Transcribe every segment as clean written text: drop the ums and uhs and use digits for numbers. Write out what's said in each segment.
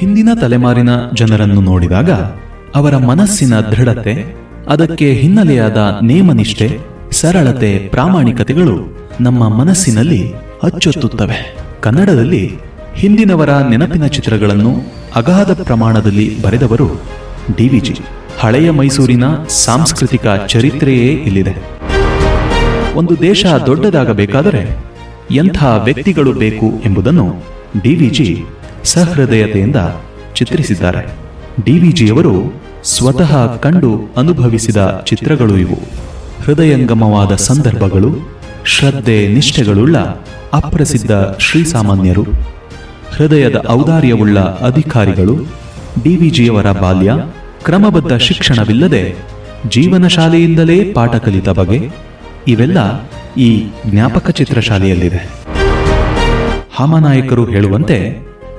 ಹಿಂದಿನ ತಲೆಮಾರಿನ ಜನರನ್ನು ನೋಡಿದಾಗ ಅವರ ಮನಸ್ಸಿನ ದೃಢತೆ, ಅದಕ್ಕೆ ಹಿನ್ನೆಲೆಯಾದ ನೇಮನಿಷ್ಠೆ, ಸರಳತೆ, ಪ್ರಾಮಾಣಿಕತೆಗಳು ನಮ್ಮ ಮನಸ್ಸಿನಲ್ಲಿ ಅಚ್ಚೊತ್ತುತ್ತವೆ. ಕನ್ನಡದಲ್ಲಿ ಹಿಂದಿನವರ ನೆನಪಿನ ಚಿತ್ರಗಳನ್ನು ಅಗಾಧ ಪ್ರಮಾಣದಲ್ಲಿ ಬರೆದವರು ಡಿ.ವಿ.ಜಿ. ಹಳೆಯ ಮೈಸೂರಿನ ಸಾಂಸ್ಕೃತಿಕ ಚರಿತ್ರೆಯೇ ಇಲ್ಲಿದೆ. ಒಂದು ದೇಶ ದೊಡ್ಡದಾಗಬೇಕಾದರೆ ಎಂಥ ವ್ಯಕ್ತಿಗಳು ಬೇಕು ಎಂಬುದನ್ನು ಡಿ.ವಿ.ಜಿ. ಸಹೃದಯತೆಯಿಂದ ಚಿತ್ರಿಸಿದ್ದಾರೆ. ಡಿ.ವಿ.ಜಿಯವರು ಸ್ವತಃ ಕಂಡು ಅನುಭವಿಸಿದ ಚಿತ್ರಗಳು ಇವು. ಹೃದಯಂಗಮವಾದ ಸಂದರ್ಭಗಳು, ಶ್ರದ್ಧೆ ನಿಷ್ಠೆಗಳುಳ್ಳ ಅಪ್ರಸಿದ್ಧ ಶ್ರೀಸಾಮಾನ್ಯರು, ಹೃದಯದ ಔದಾರ್ಯವುಳ್ಳ ಅಧಿಕಾರಿಗಳು, ಡಿ.ವಿ.ಜಿಯವರ ಬಾಲ್ಯ, ಕ್ರಮಬದ್ಧ ಶಿಕ್ಷಣವಿಲ್ಲದೆ ಜೀವನ ಶಾಲೆಯಿಂದಲೇ ಪಾಠ ಕಲಿತ ಬಗೆ, ಇವೆಲ್ಲ ಈ ಜ್ಞಾಪಕ ಚಿತ್ರಶಾಲೆಯಲ್ಲಿದೆ. ಹಾಮನಾಯಕರು ಹೇಳುವಂತೆ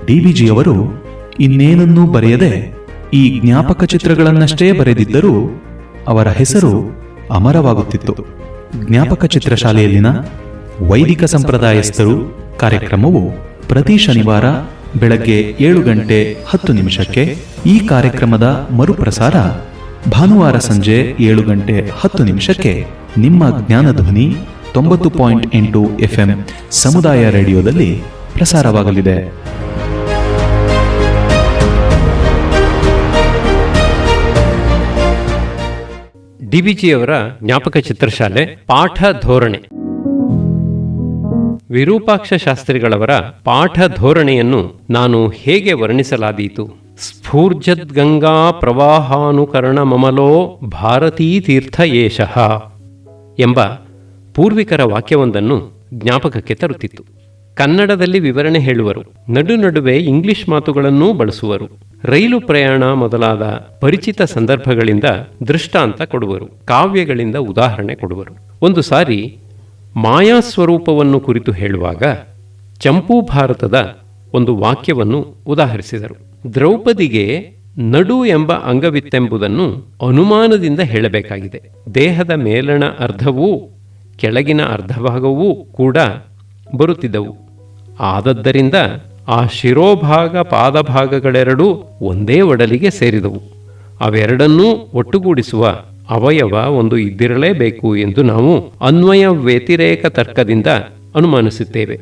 ಡಿ.ವಿ.ಜಿಯವರು ಇನ್ನೇನನ್ನೂ ಬರೆಯದೆ ಈ ಜ್ಞಾಪಕ ಚಿತ್ರಗಳನ್ನಷ್ಟೇ ಬರೆದಿದ್ದರೂ ಅವರ ಹೆಸರು ಅಮರವಾಗುತ್ತಿತ್ತು. ಜ್ಞಾಪಕ ಚಿತ್ರಶಾಲೆಯಲ್ಲಿನ ವೈದಿಕ ಸಂಪ್ರದಾಯಸ್ಥರು ಕಾರ್ಯಕ್ರಮವು ಪ್ರತಿ ಶನಿವಾರ ಬೆಳಗ್ಗೆ 7:10 ಈ ಕಾರ್ಯಕ್ರಮದ ಮರುಪ್ರಸಾರ ಭಾನುವಾರ ಸಂಜೆ 7:10 ನಿಮ್ಮ ಜ್ಞಾನಧ್ವನಿ 90.8 FM ಸಮುದಾಯ ರೇಡಿಯೋದಲ್ಲಿ ಪ್ರಸಾರವಾಗಲಿದೆ. ಡಿ.ವಿ.ಜಿಯವರ ಜ್ಞಾಪಕ ಚಿತ್ರಶಾಲೆ ಪಾಠ ಧೋರಣೆ. ವಿರೂಪಾಕ್ಷ ಶಾಸ್ತ್ರಿಗಳವರ ಪಾಠ ಧೋರಣೆಯನ್ನು ನಾನು ಹೇಗೆ ವರ್ಣಿಸಲಾದೀತು? ಸ್ಫೂರ್ಜದ್ಗಂಗಾ ಪ್ರವಾಹಾನುಕರಣ ಮಮಲೋ ಭಾರತೀ ತೀರ್ಥ ಏಷಃ ಎಂಬ ಪೂರ್ವಿಕರ ವಾಕ್ಯವೊಂದನ್ನು ಜ್ಞಾಪಕಕ್ಕೆ ತರುತ್ತಿತ್ತು. ಕನ್ನಡದಲ್ಲಿ ವಿವರಣೆ ಹೇಳುವರು, ನಡುವೆ ಇಂಗ್ಲಿಷ್ ಮಾತುಗಳನ್ನೂ ಬಳಸುವರು. ರೈಲು ಪ್ರಯಾಣ ಮೊದಲಾದ ಪರಿಚಿತ ಸಂದರ್ಭಗಳಿಂದ ದೃಷ್ಟಾಂತ ಕೊಡುವರು, ಕಾವ್ಯಗಳಿಂದ ಉದಾಹರಣೆ ಕೊಡುವರು. ಒಂದು ಸಾರಿ ಮಾಯಾಸ್ವರೂಪವನ್ನು ಕುರಿತು ಹೇಳುವಾಗ ಚಂಪೂ ಭಾರತದ ಒಂದು ವಾಕ್ಯವನ್ನು ಉದಾಹರಿಸಿದರು. ದ್ರೌಪದಿಗೆ ನಡು ಎಂಬ ಅಂಗವಿತ್ತೆಂಬುದನ್ನು ಅನುಮಾನದಿಂದ ಹೇಳಬೇಕಾಗಿದೆ. ದೇಹದ ಮೇಲಣ ಅರ್ಧವೂ ಕೆಳಗಿನ ಅರ್ಧಭಾಗವೂ ಕೂಡ ಬರುತ್ತಿದ್ದವು. ಆದದ್ದರಿಂದ ಆ ಶಿರೋಭಾಗ ಪಾದಭಾಗಗಳೆರಡೂ ಒಂದೇ ಒಡಲಿಗೆ ಸೇರಿದವು. ಅವೆರಡನ್ನೂ ಒಟ್ಟುಗೂಡಿಸುವ ಅವಯವ ಒಂದು ಇದ್ದಿರಲೇಬೇಕು ಎಂದು ನಾವು ಅನ್ವಯ ವ್ಯತಿರೇಕ ತರ್ಕದಿಂದ ಅನುಮಾನಿಸುತ್ತೇವೆ.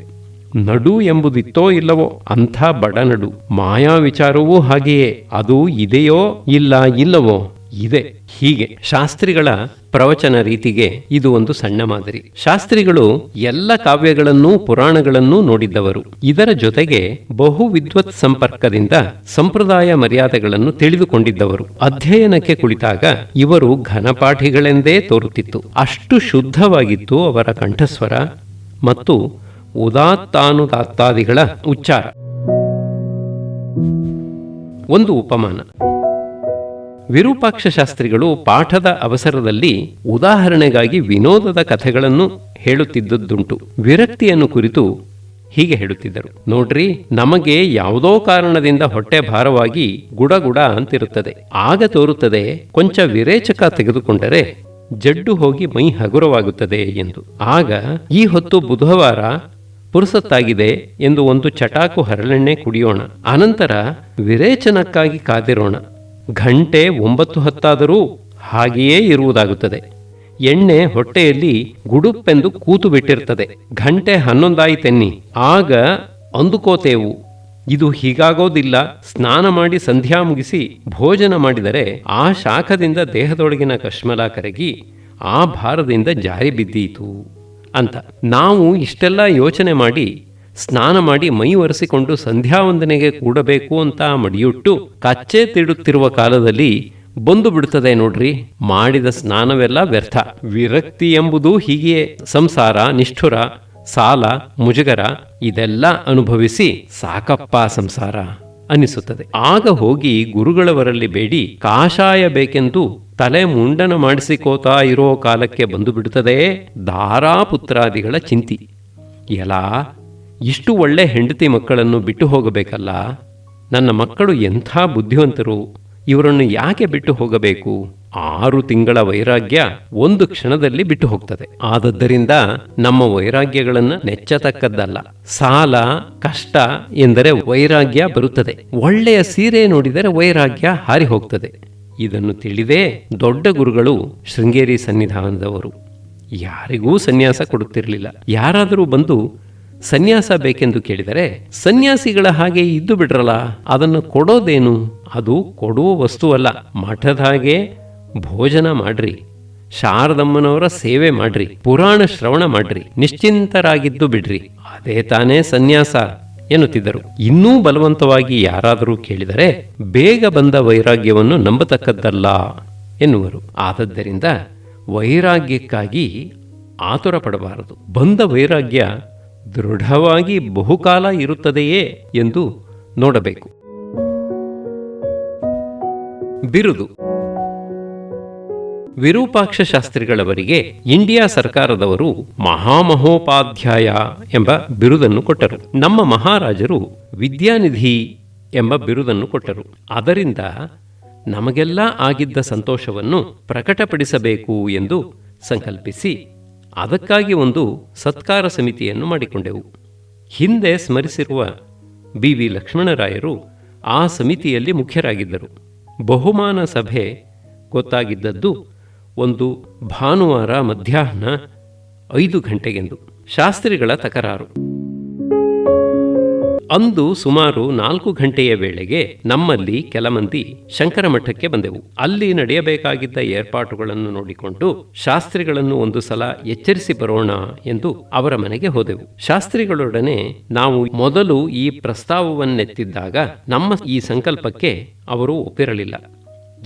ನಡು ಎಂಬುದಿತ್ತೋ ಇಲ್ಲವೋ, ಅಂಥ ಬಡನಡು. ಮಾಯಾ ವಿಚಾರವೂ ಹಾಗೆಯೇ, ಅದು ಇದೆಯೋ ಇಲ್ಲವೋ, ಇದೆ. ಹೀಗೆ ಶಾಸ್ತ್ರಿಗಳ ಪ್ರವಚನ ರೀತಿಗೆ ಇದು ಒಂದು ಸಣ್ಣ ಮಾದರಿ. ಶಾಸ್ತ್ರಿಗಳು ಎಲ್ಲ ಕಾವ್ಯಗಳನ್ನೂ ಪುರಾಣಗಳನ್ನೂ ನೋಡಿದ್ದವರು. ಇದರ ಜೊತೆಗೆ ಬಹು ವಿದ್ವತ್ ಸಂಪರ್ಕದಿಂದ ಸಂಪ್ರದಾಯ ಮರ್ಯಾದೆಗಳನ್ನು ತಿಳಿದುಕೊಂಡಿದ್ದವರು. ಅಧ್ಯಯನಕ್ಕೆ ಕುಳಿತಾಗ ಇವರು ಘನಪಾಠಿಗಳೆಂದೇ ತೋರುತ್ತಿತ್ತು. ಅಷ್ಟು ಶುದ್ಧವಾಗಿತ್ತು ಅವರ ಕಂಠಸ್ವರ ಮತ್ತು ಉದಾತ್ತಾನುದಾತ್ತಾದಿಗಳ ಉಚ್ಚಾರ. ಒಂದು ಉಪಮಾನ. ವಿರೂಪಾಕ್ಷ ಶಾಸ್ತ್ರಿಗಳು ಪಾಠದ ಅವಸರದಲ್ಲಿ ಉದಾಹರಣೆಗಾಗಿ ವಿನೋದದ ಕಥೆಗಳನ್ನು ಹೇಳುತ್ತಿದ್ದುದುಂಟು. ವಿರಕ್ತಿಯನ್ನು ಕುರಿತು ಹೀಗೆ ಹೇಳುತ್ತಿದ್ದರು. ನೋಡ್ರಿ, ನಮಗೆ ಯಾವುದೋ ಕಾರಣದಿಂದ ಹೊಟ್ಟೆ ಭಾರವಾಗಿ ಗುಡಗುಡ ಅಂತಿರುತ್ತದೆ. ಆಗ ತೋರುತ್ತದೆ ಕೊಂಚ ವಿರೇಚಕ ತೆಗೆದುಕೊಂಡರೆ ಜಡ್ಡು ಹೋಗಿ ಮೈ ಹಗುರವಾಗುತ್ತದೆ ಎಂದು. ಆಗ ಈ ಹೊತ್ತು ಬುಧವಾರ ಪುರುಸತ್ತಾಗಿದೆ ಎಂದು ಒಂದು ಚಟಾಕು ಹರಳೆಣ್ಣೆ ಕುಡಿಯೋಣ, ಅನಂತರ ವಿರೇಚನಕ್ಕಾಗಿ ಕಾದಿರೋಣ. ಗಂಟೆ 9:10 ಹಾಗೆಯೇ ಇರುವುದಾಗುತ್ತದೆ. ಎಣ್ಣೆ ಹೊಟ್ಟೆಯಲ್ಲಿ ಗುಡುಪ್ಪೆಂದು ಕೂತು ಬಿಟ್ಟಿರ್ತದೆ. ಗಂಟೆ 11 ಆಗ ಅಂದುಕೋತೇವು, ಇದು ಹೀಗಾಗೋದಿಲ್ಲ. ಸ್ನಾನ ಮಾಡಿ ಸಂಧ್ಯಾ ಮುಗಿಸಿ ಭೋಜನ ಮಾಡಿದರೆ ಆ ಶಾಖದಿಂದ ದೇಹದೊಳಗಿನ ಕಶ್ಮಲ ಕರಗಿ ಆ ಭಾರದಿಂದ ಜಾರಿ ಬಿದ್ದೀತು ಅಂತ. ನಾವು ಇಷ್ಟೆಲ್ಲ ಯೋಚನೆ ಮಾಡಿ ಸ್ನಾನ ಮಾಡಿ ಮೈ ಒರೆಸಿಕೊಂಡು ಸಂಧ್ಯಾವಂದನೆಗೆ ಕೂಡಬೇಕು ಅಂತ ಮಡಿಯುಟ್ಟು ಕಚ್ಚೆ ತಿಡುತ್ತಿರುವ ಕಾಲದಲ್ಲಿ ಬಂದು ಬಿಡುತ್ತದೆ ನೋಡ್ರಿ, ಮಾಡಿದ ಸ್ನಾನವೆಲ್ಲ ವ್ಯರ್ಥ. ವಿರಕ್ತಿ ಎಂಬುದು ಹೀಗೆಯೇ. ಸಂಸಾರ, ನಿಷ್ಠುರ, ಸಾಲ, ಮುಜುಗರ ಇದೆಲ್ಲ ಅನುಭವಿಸಿ ಸಾಕಪ್ಪ ಸಂಸಾರ ಅನಿಸುತ್ತದೆ. ಆಗ ಹೋಗಿ ಗುರುಗಳವರಲ್ಲಿ ಬೇಡಿ ಕಾಷಾಯ ಬೇಕೆಂದು ತಲೆ ಮುಂಡನ ಮಾಡಿಸಿಕೋತಾ ಇರೋ ಕಾಲಕ್ಕೆ ಬಂದು ಬಿಡುತ್ತದೆ ದಾರಾಪುತ್ರಾದಿಗಳ ಚಿಂತಿ. ಎಲ್ಲ ಇಷ್ಟು ಒಳ್ಳೆ ಹೆಂಡತಿ ಮಕ್ಕಳನ್ನು ಬಿಟ್ಟು ಹೋಗಬೇಕಲ್ಲ, ನನ್ನ ಮಕ್ಕಳು ಎಂಥ ಬುದ್ಧಿವಂತರು, ಇವರನ್ನು ಯಾಕೆ ಬಿಟ್ಟು ಹೋಗಬೇಕು 6 ತಿಂಗಳ ವೈರಾಗ್ಯ ಒಂದು ಕ್ಷಣದಲ್ಲಿ ಬಿಟ್ಟು ಹೋಗ್ತದೆ. ಆದದ್ದರಿಂದ ನಮ್ಮ ವೈರಾಗ್ಯಗಳನ್ನು ನೆಚ್ಚತಕ್ಕದ್ದಲ್ಲ. ಸಾಲ ಕಷ್ಟ ಎಂದರೆ ವೈರಾಗ್ಯ ಬರುತ್ತದೆ. ಒಳ್ಳೆಯ ಸೀರೆ ನೋಡಿದರೆ ವೈರಾಗ್ಯ ಹಾರಿ ಹೋಗ್ತದೆ. ಇದನ್ನು ತಿಳಿದೇ ದೊಡ್ಡ ಗುರುಗಳು ಶೃಂಗೇರಿ ಸನ್ನಿಧಾನದವರು ಯಾರಿಗೂ ಸನ್ಯಾಸ ಕೊಡುತ್ತಿರಲಿಲ್ಲ. ಯಾರಾದರೂ ಬಂದು ಸನ್ಯಾಸ ಬೇಕೆಂದು ಕೇಳಿದರೆ ಸನ್ಯಾಸಿಗಳ ಹಾಗೆ ಇದ್ದು ಬಿಡ್ರಲ್ಲ, ಅದನ್ನು ಕೊಡೋದೇನು? ಅದು ಕೊಡುವ ವಸ್ತುವಲ್ಲ. ಮಠದ ಹಾಗೆ ಭೋಜನ ಮಾಡ್ರಿ, ಶಾರದಮ್ಮನವರ ಸೇವೆ ಮಾಡ್ರಿ, ಪುರಾಣ ಶ್ರವಣ ಮಾಡ್ರಿ, ನಿಶ್ಚಿಂತರಾಗಿದ್ದು ಬಿಡ್ರಿ, ಅದೇ ತಾನೇ ಸನ್ಯಾಸ ಎನ್ನುತ್ತಿದ್ದರು. ಇನ್ನೂ ಬಲವಂತವಾಗಿ ಯಾರಾದರೂ ಕೇಳಿದರೆ ಬೇಗ ಬಂದ ವೈರಾಗ್ಯವನ್ನು ನಂಬತಕ್ಕದ್ದಲ್ಲ ಎನ್ನುವರು. ಆದದ್ದರಿಂದ ವೈರಾಗ್ಯಕ್ಕಾಗಿ ಆತುರ ಪಡಬಾರದು. ಬಂದ ವೈರಾಗ್ಯ ದೃಢವಾಗಿ ಬಹುಕಾಲ ಇರುತ್ತದೆಯೇ ಎಂದು ನೋಡಬೇಕು. ಬಿರುದು. ವಿರೂಪಾಕ್ಷ ಶಾಸ್ತ್ರಿಗಳವರಿಗೆ ಇಂಡಿಯಾ ಸರ್ಕಾರದವರು ಮಹಾಮಹೋಪಾಧ್ಯಾಯ ಎಂಬ ಬಿರುದನ್ನು ಕೊಟ್ಟರು. ನಮ್ಮ ಮಹಾರಾಜರು ವಿದ್ಯಾನಿಧಿ ಎಂಬ ಬಿರುದನ್ನು ಕೊಟ್ಟರು. ಅದರಿಂದ ನಮಗೆಲ್ಲ ಆಗಿದ್ದ ಸಂತೋಷವನ್ನು ಪ್ರಕಟಪಡಿಸಬೇಕು ಎಂದು ಸಂಕಲ್ಪಿಸಿ ಅದಕ್ಕಾಗಿ ಒಂದು ಸತ್ಕಾರ ಸಮಿತಿಯನ್ನು ಮಾಡಿಕೊಂಡೆವು. ಹಿಂದೆ ಸ್ಮರಿಸಿರುವ BV ಲಕ್ಷ್ಮಣರಾಯರು ಆ ಸಮಿತಿಯಲ್ಲಿ ಮುಖ್ಯರಾಗಿದ್ದರು. ಬಹುಮಾನ ಸಭೆ ಗೊತ್ತಾಗಿದ್ದದ್ದು ಒಂದು ಭಾನುವಾರ ಮಧ್ಯಾಹ್ನ 5 ಗಂಟೆಗೆಂದು. ಶಾಸ್ತ್ರಿಗಳ ತಕರಾರು. ಅಂದು ಸುಮಾರು 4 ಗಂಟೆಯ ವೇಳೆಗೆ ನಮ್ಮಲ್ಲಿ ಕೆಲ ಮಂದಿ ಶಂಕರ ಮಠಕ್ಕೆ ಬಂದೆವು. ಅಲ್ಲಿ ನಡೆಯಬೇಕಾಗಿದ್ದ ಏರ್ಪಾಟುಗಳನ್ನು ನೋಡಿಕೊಂಡು ಶಾಸ್ತ್ರಿಗಳನ್ನು ಒಂದು ಸಲ ಎಚ್ಚರಿಸಿ ಬರೋಣ ಎಂದು ಅವರ ಮನೆಗೆ ಹೋದೆವು. ಶಾಸ್ತ್ರಿಗಳೊಡನೆ ನಾವು ಮೊದಲು ಈ ಪ್ರಸ್ತಾವವನ್ನೆತ್ತಿದ್ದಾಗ ನಮ್ಮ ಈ ಸಂಕಲ್ಪಕ್ಕೆ ಅವರು ಒಪ್ಪಿರಲಿಲ್ಲ.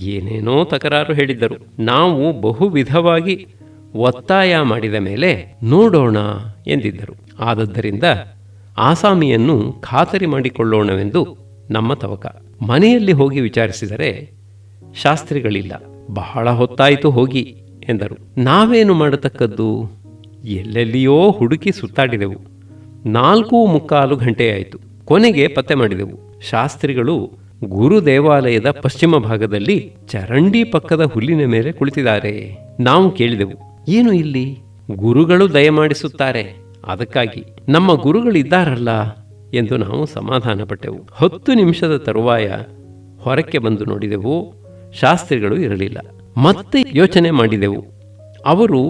ಏನೇನೋ ತಕರಾರು ಹೇಳಿದ್ದರು. ನಾವು ಬಹು ವಿಧವಾಗಿ ಒತ್ತಾಯ ಮಾಡಿದ ಮೇಲೆ ನೋಡೋಣ ಎಂದಿದ್ದರು. ಆದದ್ದರಿಂದ ಆಸಾಮಿಯನ್ನು ಖಾತರಿ ಮಾಡಿಕೊಳ್ಳೋಣವೆಂದು ನಮ್ಮ ತವಕ. ಮನೆಯಲ್ಲಿ ಹೋಗಿ ವಿಚಾರಿಸಿದರೆ ಶಾಸ್ತ್ರಿಗಳಿಲ್ಲ. ಬಹಳ ಹೊತ್ತಾಯಿತು ಹೋಗಿ ಎಂದರು. ನಾವೇನು ಮಾಡತಕ್ಕದ್ದು? ಎಲ್ಲೆಲ್ಲಿಯೋ ಹುಡುಕಿ ಸುತ್ತಾಡಿದೆವು. 4:45 ಗಂಟೆಯಾಯಿತು. ಕೊನೆಗೆ ಪತ್ತೆ ಮಾಡಿದೆವು. ಶಾಸ್ತ್ರಿಗಳು ಗುರು ದೇವಾಲಯದ ಪಶ್ಚಿಮ ಭಾಗದಲ್ಲಿ ಚರಂಡಿ ಪಕ್ಕದ ಹುಲ್ಲಿನ ಮೇಲೆ ಕುಳಿತಿದ್ದಾರೆ. ನಾವು ಕೇಳಿದೆವು, ಏನು ಇಲ್ಲಿ? ಗುರುಗಳು ದಯಮಾಡಿಸುತ್ತಾರೆ, ಅದಕ್ಕಾಗಿ ನಮ್ಮ ಗುರುಗಳಿದ್ದಾರಲ್ಲ ಎಂದು ನಾವು ಸಮಾಧಾನ ಪಟ್ಟೆವು. 10 ನಿಮಿಷದ ತರುವಾಯ ಹೊರಕ್ಕೆ ಬಂದು ನೋಡಿದೆವು, ಶಾಸ್ತ್ರಿಗಳು ಇರಲಿಲ್ಲ. ಮತ್ತೆ ಯೋಚನೆ ಮಾಡಿದೆವು, ಅವರು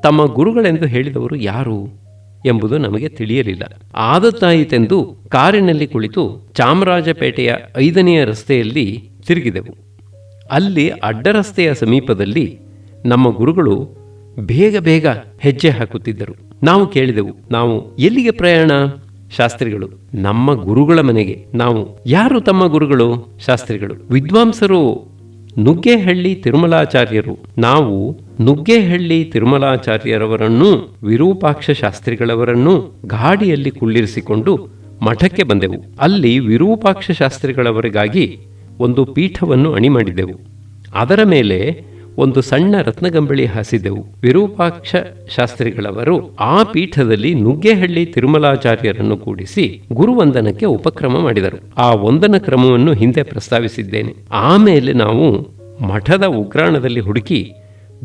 ತಮ್ಮ ಗುರುಗಳೆಂದು ಹೇಳಿದವರು ಯಾರು ಎಂಬುದು ನಮಗೆ ತಿಳಿಯಲಿಲ್ಲ. ಆದತ್ತಾಯಿತೆಂದು ಕಾರಿನಲ್ಲಿ ಕುಳಿತು ಚಾಮರಾಜಪೇಟೆಯ 5ನೇ ರಸ್ತೆಯಲ್ಲಿ ತಿರುಗಿದೆವು. ಅಲ್ಲಿ ಅಡ್ಡರಸ್ತೆಯ ಸಮೀಪದಲ್ಲಿ ನಮ್ಮ ಗುರುಗಳು ಬೇಗ ಬೇಗ ಹೆಜ್ಜೆ ಹಾಕುತ್ತಿದ್ದರು. ನಾವು ಕೇಳಿದೆವು, ನಾವು ಎಲ್ಲಿಗೆ ಪ್ರಯಾಣ? ಶಾಸ್ತ್ರಿಗಳು, ನಮ್ಮ ಗುರುಗಳ ಮನೆಗೆ. ನಾವು, ಯಾರು ತಮ್ಮ ಗುರುಗಳು? ಶಾಸ್ತ್ರಿಗಳು, ವಿದ್ವಾಂಸರು ನುಗ್ಗೇಹಳ್ಳಿ ತಿರುಮಲಾಚಾರ್ಯರು. ನಾವು ನುಗ್ಗೇಹಳ್ಳಿ ತಿರುಮಲಾಚಾರ್ಯರವರನ್ನೂ ವಿರೂಪಾಕ್ಷ ಶಾಸ್ತ್ರಿಗಳವರನ್ನೂ ಗಾಡಿಯಲ್ಲಿ ಕುಳ್ಳಿರಿಸಿಕೊಂಡು ಮಠಕ್ಕೆ ಬಂದೆವು. ಅಲ್ಲಿ ವಿರೂಪಾಕ್ಷ ಶಾಸ್ತ್ರಿಗಳವರಿಗಾಗಿ ಒಂದು ಪೀಠವನ್ನು ಅಣಿ ಮಾಡಿದೆವು. ಅದರ ಮೇಲೆ ಒಂದು ಸಣ್ಣ ರತ್ನಗಂಬಳಿ ಹಾಸಿದೆವು. ವಿರೂಪಾಕ್ಷ ಶಾಸ್ತ್ರಿಗಳವರು ಆ ಪೀಠದಲ್ಲಿ ನುಗ್ಗೇಹಳ್ಳಿ ತಿರುಮಲಾಚಾರ್ಯರನ್ನು ಕೂಡಿಸಿ ಗುರುವಂದನಕ್ಕೆ ಉಪಕ್ರಮ ಮಾಡಿದರು. ಆ ವಂದನ ಕ್ರಮವನ್ನು ಹಿಂದೆ ಪ್ರಸ್ತಾವಿಸಿದ್ದೇನೆ. ಆಮೇಲೆ ನಾವು ಮಠದ ಉಗ್ರಾಣದಲ್ಲಿ ಹುಡುಕಿ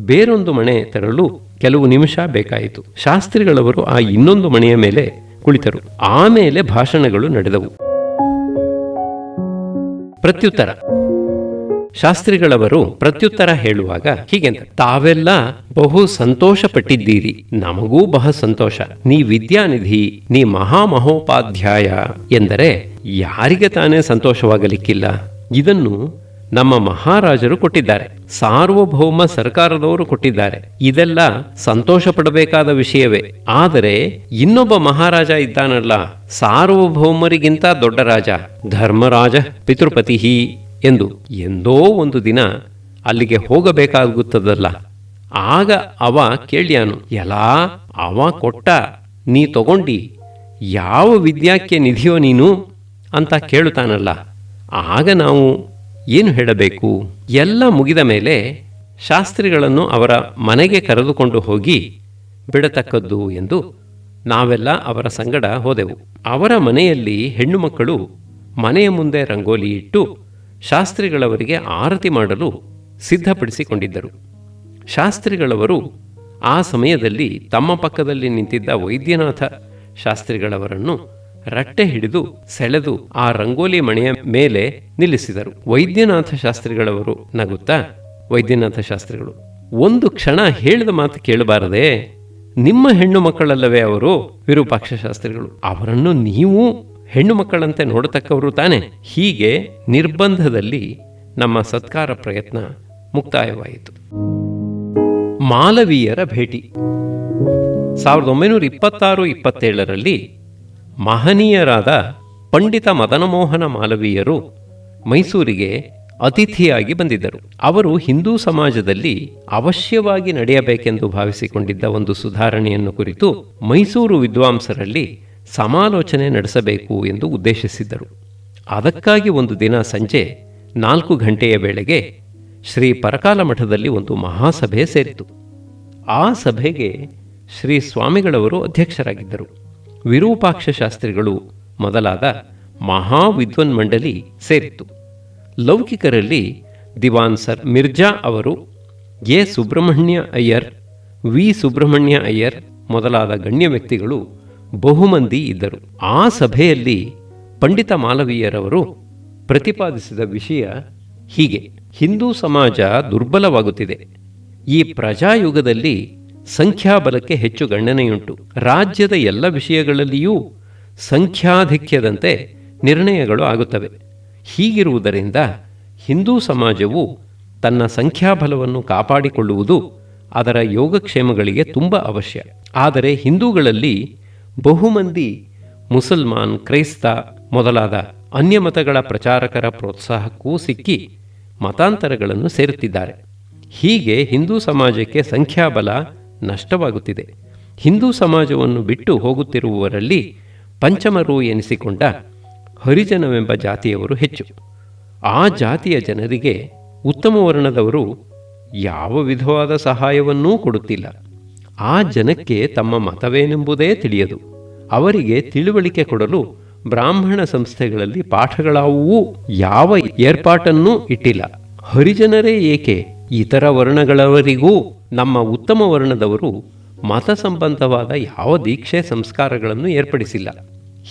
ಬೇರೊಂದು ಮನೆ ತರಲು ಕೆಲವು ನಿಮಿಷ ಬೇಕಾಯಿತು. ಶಾಸ್ತ್ರಿಗಳವರು ಆ ಇನ್ನೊಂದು ಮನೆಯ ಮೇಲೆ ಕುಳಿತರು. ಆಮೇಲೆ ಭಾಷಣಗಳು ನಡೆದವು. ಪ್ರತ್ಯುತ್ತರ. ಶಾಸ್ತ್ರಿಗಳವರು ಪ್ರತ್ಯುತ್ತರ ಹೇಳುವಾಗ ಹೀಗೆಂದ, ತಾವೆಲ್ಲ ಬಹು ಸಂತೋಷ ಪಟ್ಟಿದ್ದೀರಿ, ನಮಗೂ ಬಹ ಸಂತೋಷ. ನೀ ವಿದ್ಯಾನಿಧಿ, ನೀ ಮಹಾಮಹೋಪಾಧ್ಯಾಯ ಎಂದರೆ ಯಾರಿಗೆ ತಾನೇ ಸಂತೋಷವಾಗಲಿಕ್ಕಿಲ್ಲ? ಇದನ್ನು ನಮ್ಮ ಮಹಾರಾಜರು ಕೊಟ್ಟಿದ್ದಾರೆ, ಸಾರ್ವಭೌಮ ಸರ್ಕಾರದವರು ಕೊಟ್ಟಿದ್ದಾರೆ. ಇದೆಲ್ಲ ಸಂತೋಷ ಪಡಬೇಕಾದ ವಿಷಯವೇ. ಆದರೆ ಇನ್ನೊಬ್ಬ ಮಹಾರಾಜ ಇದ್ದಾನಲ್ಲ, ಸಾರ್ವಭೌಮರಿಗಿಂತ ದೊಡ್ಡ ರಾಜ, ಧರ್ಮರಾಜ ಪಿತೃಪತಿ ಎಂದು ಎಂದೋ ಒಂದು ದಿನ ಅಲ್ಲಿಗೆ ಹೋಗಬೇಕಾಗುತ್ತದಲ್ಲ. ಆಗ ಅವ ಕೇಳ್ಯಾನು, ಎಲ್ಲಾ ಅವ ಕೊಟ್ಟ, ನೀ ತಗೊಂಡಿ, ಯಾವ ವಿದ್ಯಾಕ್ಕೆ ನಿಧಿಯೋ ನೀನು ಅಂತ ಕೇಳುತ್ತಾನಲ್ಲ. ಆಗ ನಾವು ಏನು ಹೇಳಬೇಕು? ಎಲ್ಲ ಮುಗಿದ ಮೇಲೆ ಶಾಸ್ತ್ರಿಗಳನ್ನು ಅವರ ಮನೆಗೆ ಕರೆದುಕೊಂಡು ಹೋಗಿ ಬಿಡತಕ್ಕದ್ದು ಎಂದು ನಾವೆಲ್ಲ ಅವರ ಸಂಗಡ ಹೋದೆವು. ಅವರ ಮನೆಯಲ್ಲಿ ಹೆಣ್ಣು ಮಕ್ಕಳು ಮನೆಯ ಮುಂದೆ ರಂಗೋಲಿ ಇಟ್ಟು ಶಾಸ್ತ್ರಿಗಳವರಿಗೆ ಆರತಿ ಮಾಡಲು ಸಿದ್ಧಪಡಿಸಿಕೊಂಡಿದ್ದರು. ಶಾಸ್ತ್ರಿಗಳವರು ಆ ಸಮಯದಲ್ಲಿ ತಮ್ಮ ಪಕ್ಕದಲ್ಲಿ ನಿಂತಿದ್ದ ವೈದ್ಯನಾಥ ಶಾಸ್ತ್ರಿಗಳವರನ್ನು ರಟ್ಟೆ ಹಿಡಿದು ಸೆಳೆದು ಆ ರಂಗೋಲಿ ಮಣೆಯ ಮೇಲೆ ನಿಲ್ಲಿಸಿದರು. ವೈದ್ಯನಾಥ ಶಾಸ್ತ್ರಿಗಳವರು ನಗುತ್ತಾ, ವೈದ್ಯನಾಥ ಶಾಸ್ತ್ರಿಗಳು, ಒಂದು ಕ್ಷಣ ಹೇಳಿದ ಮಾತು ಕೇಳಬಾರದೆ? ನಿಮ್ಮ ಹೆಣ್ಣು ಮಕ್ಕಳಲ್ಲವೇ ಅವರು? ವಿರೂಪಾಕ್ಷ ಶಾಸ್ತ್ರಿಗಳು, ಅವರನ್ನು ನೀವು ಹೆಣ್ಣು ಮಕ್ಕಳಂತೆ ನೋಡತಕ್ಕವರು ತಾನೆ? ಹೀಗೆ ನಿರ್ಬಂಧದಲ್ಲಿ ನಮ್ಮ ಸತ್ಕಾರ ಪ್ರಯತ್ನ ಮುಕ್ತಾಯವಾಯಿತು. ಮಾಲವೀಯರ ಭೇಟಿ 1926-27ರಲ್ಲಿ ಮಹನೀಯರಾದ ಪಂಡಿತ ಮದನಮೋಹನ ಮಾಲವೀಯರು ಮೈಸೂರಿಗೆ ಅತಿಥಿಯಾಗಿ ಬಂದಿದ್ದರು. ಅವರು ಹಿಂದೂ ಸಮಾಜದಲ್ಲಿ ಅವಶ್ಯವಾಗಿ ನಡೆಯಬೇಕೆಂದು ಭಾವಿಸಿಕೊಂಡಿದ್ದ ಒಂದು ಸುಧಾರಣೆಯನ್ನು ಕುರಿತು ಮೈಸೂರು ವಿದ್ವಾಂಸರಲ್ಲಿ ಸಮಾಲೋಚನೆ ನಡೆಸಬೇಕು ಎಂದು ಉದ್ದೇಶಿಸಿದ್ದರು. ಅದಕ್ಕಾಗಿ ಒಂದು ದಿನ ಸಂಜೆ 4 ಗಂಟೆಯ ವೇಳೆಗೆ ಶ್ರೀ ಪರಕಾಲ ಮಠದಲ್ಲಿ ಒಂದು ಮಹಾಸಭೆ ಸೇರಿತು. ಆ ಸಭೆಗೆ ಶ್ರೀ ಸ್ವಾಮಿಗಳವರು ಅಧ್ಯಕ್ಷರಾಗಿದ್ದರು. ವಿರೂಪಾಕ್ಷ ಶಾಸ್ತ್ರಿಗಳು ಮೊದಲಾದ ಮಹಾವಿದ್ವನ್ ಮಂಡಲಿ ಸೇರಿತು. ಲೌಕಿಕರಲ್ಲಿ ದಿವಾನ್ ಸರ್ ಮಿರ್ಜಾ ಅವರು, ಎ ಸುಬ್ರಹ್ಮಣ್ಯ ಅಯ್ಯರ್, ವಿ ಸುಬ್ರಹ್ಮಣ್ಯ ಅಯ್ಯರ್ ಮೊದಲಾದ ಗಣ್ಯ ವ್ಯಕ್ತಿಗಳು ಬಹುಮಂದಿ ಇದ್ದರು. ಆ ಸಭೆಯಲ್ಲಿ ಪಂಡಿತ ಮಾಲವೀಯರವರು ಪ್ರತಿಪಾದಿಸಿದ ವಿಷಯ ಹೀಗೆ: ಹಿಂದೂ ಸಮಾಜ ದುರ್ಬಲವಾಗುತ್ತಿದೆ. ಈ ಪ್ರಜಾಯುಗದಲ್ಲಿ ಸಂಖ್ಯಾಬಲಕ್ಕೆ ಹೆಚ್ಚು ಗಣನೆಯುಂಟು. ರಾಜ್ಯದ ಎಲ್ಲ ವಿಷಯಗಳಲ್ಲಿಯೂ ಸಂಖ್ಯಾಧಿಕ್ಯದಂತೆ ನಿರ್ಣಯಗಳು ಆಗುತ್ತವೆ. ಹೀಗಿರುವುದರಿಂದ ಹಿಂದೂ ಸಮಾಜವು ತನ್ನ ಸಂಖ್ಯಾಬಲವನ್ನು ಕಾಪಾಡಿಕೊಳ್ಳುವುದು ಅದರ ಯೋಗಕ್ಷೇಮಗಳಿಗೆ ತುಂಬ ಅವಶ್ಯ. ಆದರೆ ಹಿಂದೂಗಳಲ್ಲಿ ಬಹುಮಂದಿ ಮುಸಲ್ಮಾನ್, ಕ್ರೈಸ್ತ ಮೊದಲಾದ ಅನ್ಯ ಮತಗಳ ಪ್ರಚಾರಕರ ಪ್ರೋತ್ಸಾಹಕ್ಕೂ ಸಿಕ್ಕಿ ಮತಾಂತರಗಳನ್ನು ಸೇರುತ್ತಿದ್ದಾರೆ. ಹೀಗೆ ಹಿಂದೂ ಸಮಾಜಕ್ಕೆ ಸಂಖ್ಯಾಬಲ ನಷ್ಟವಾಗುತ್ತಿದೆ. ಹಿಂದೂ ಸಮಾಜವನ್ನು ಬಿಟ್ಟು ಹೋಗುತ್ತಿರುವವರಲ್ಲಿ ಪಂಚಮರು ಎನಿಸಿಕೊಂಡ ಹರಿಜನವೆಂಬ ಜಾತಿಯವರು ಹೆಚ್ಚು. ಆ ಜಾತಿಯ ಜನರಿಗೆ ಉತ್ತಮ ವರ್ಣದವರು ಯಾವ ವಿಧವಾದ ಸಹಾಯವನ್ನೂ ಕೊಡುತ್ತಿಲ್ಲ. ಆ ಜನಕ್ಕೆ ತಮ್ಮ ಮತವೇನೆಂಬುದೇ ತಿಳಿಯದು. ಅವರಿಗೆ ತಿಳುವಳಿಕೆ ಕೊಡಲು ಬ್ರಾಹ್ಮಣ ಸಂಸ್ಥೆಗಳಲ್ಲಿ ಪಾಠಗಳಾವುವೂ ಯಾವ ಏರ್ಪಾಟನ್ನೂ ಇಟ್ಟಿಲ್ಲ. ಹರಿಜನರೇ ಏಕೆ, ಇತರ ವರ್ಣಗಳವರಿಗೂ ನಮ್ಮ ಉತ್ತಮ ವರ್ಣದವರು ಮತ ಸಂಬಂಧವಾದ ಯಾವ ದೀಕ್ಷೆ ಸಂಸ್ಕಾರಗಳನ್ನು ಏರ್ಪಡಿಸಿಲ್ಲ.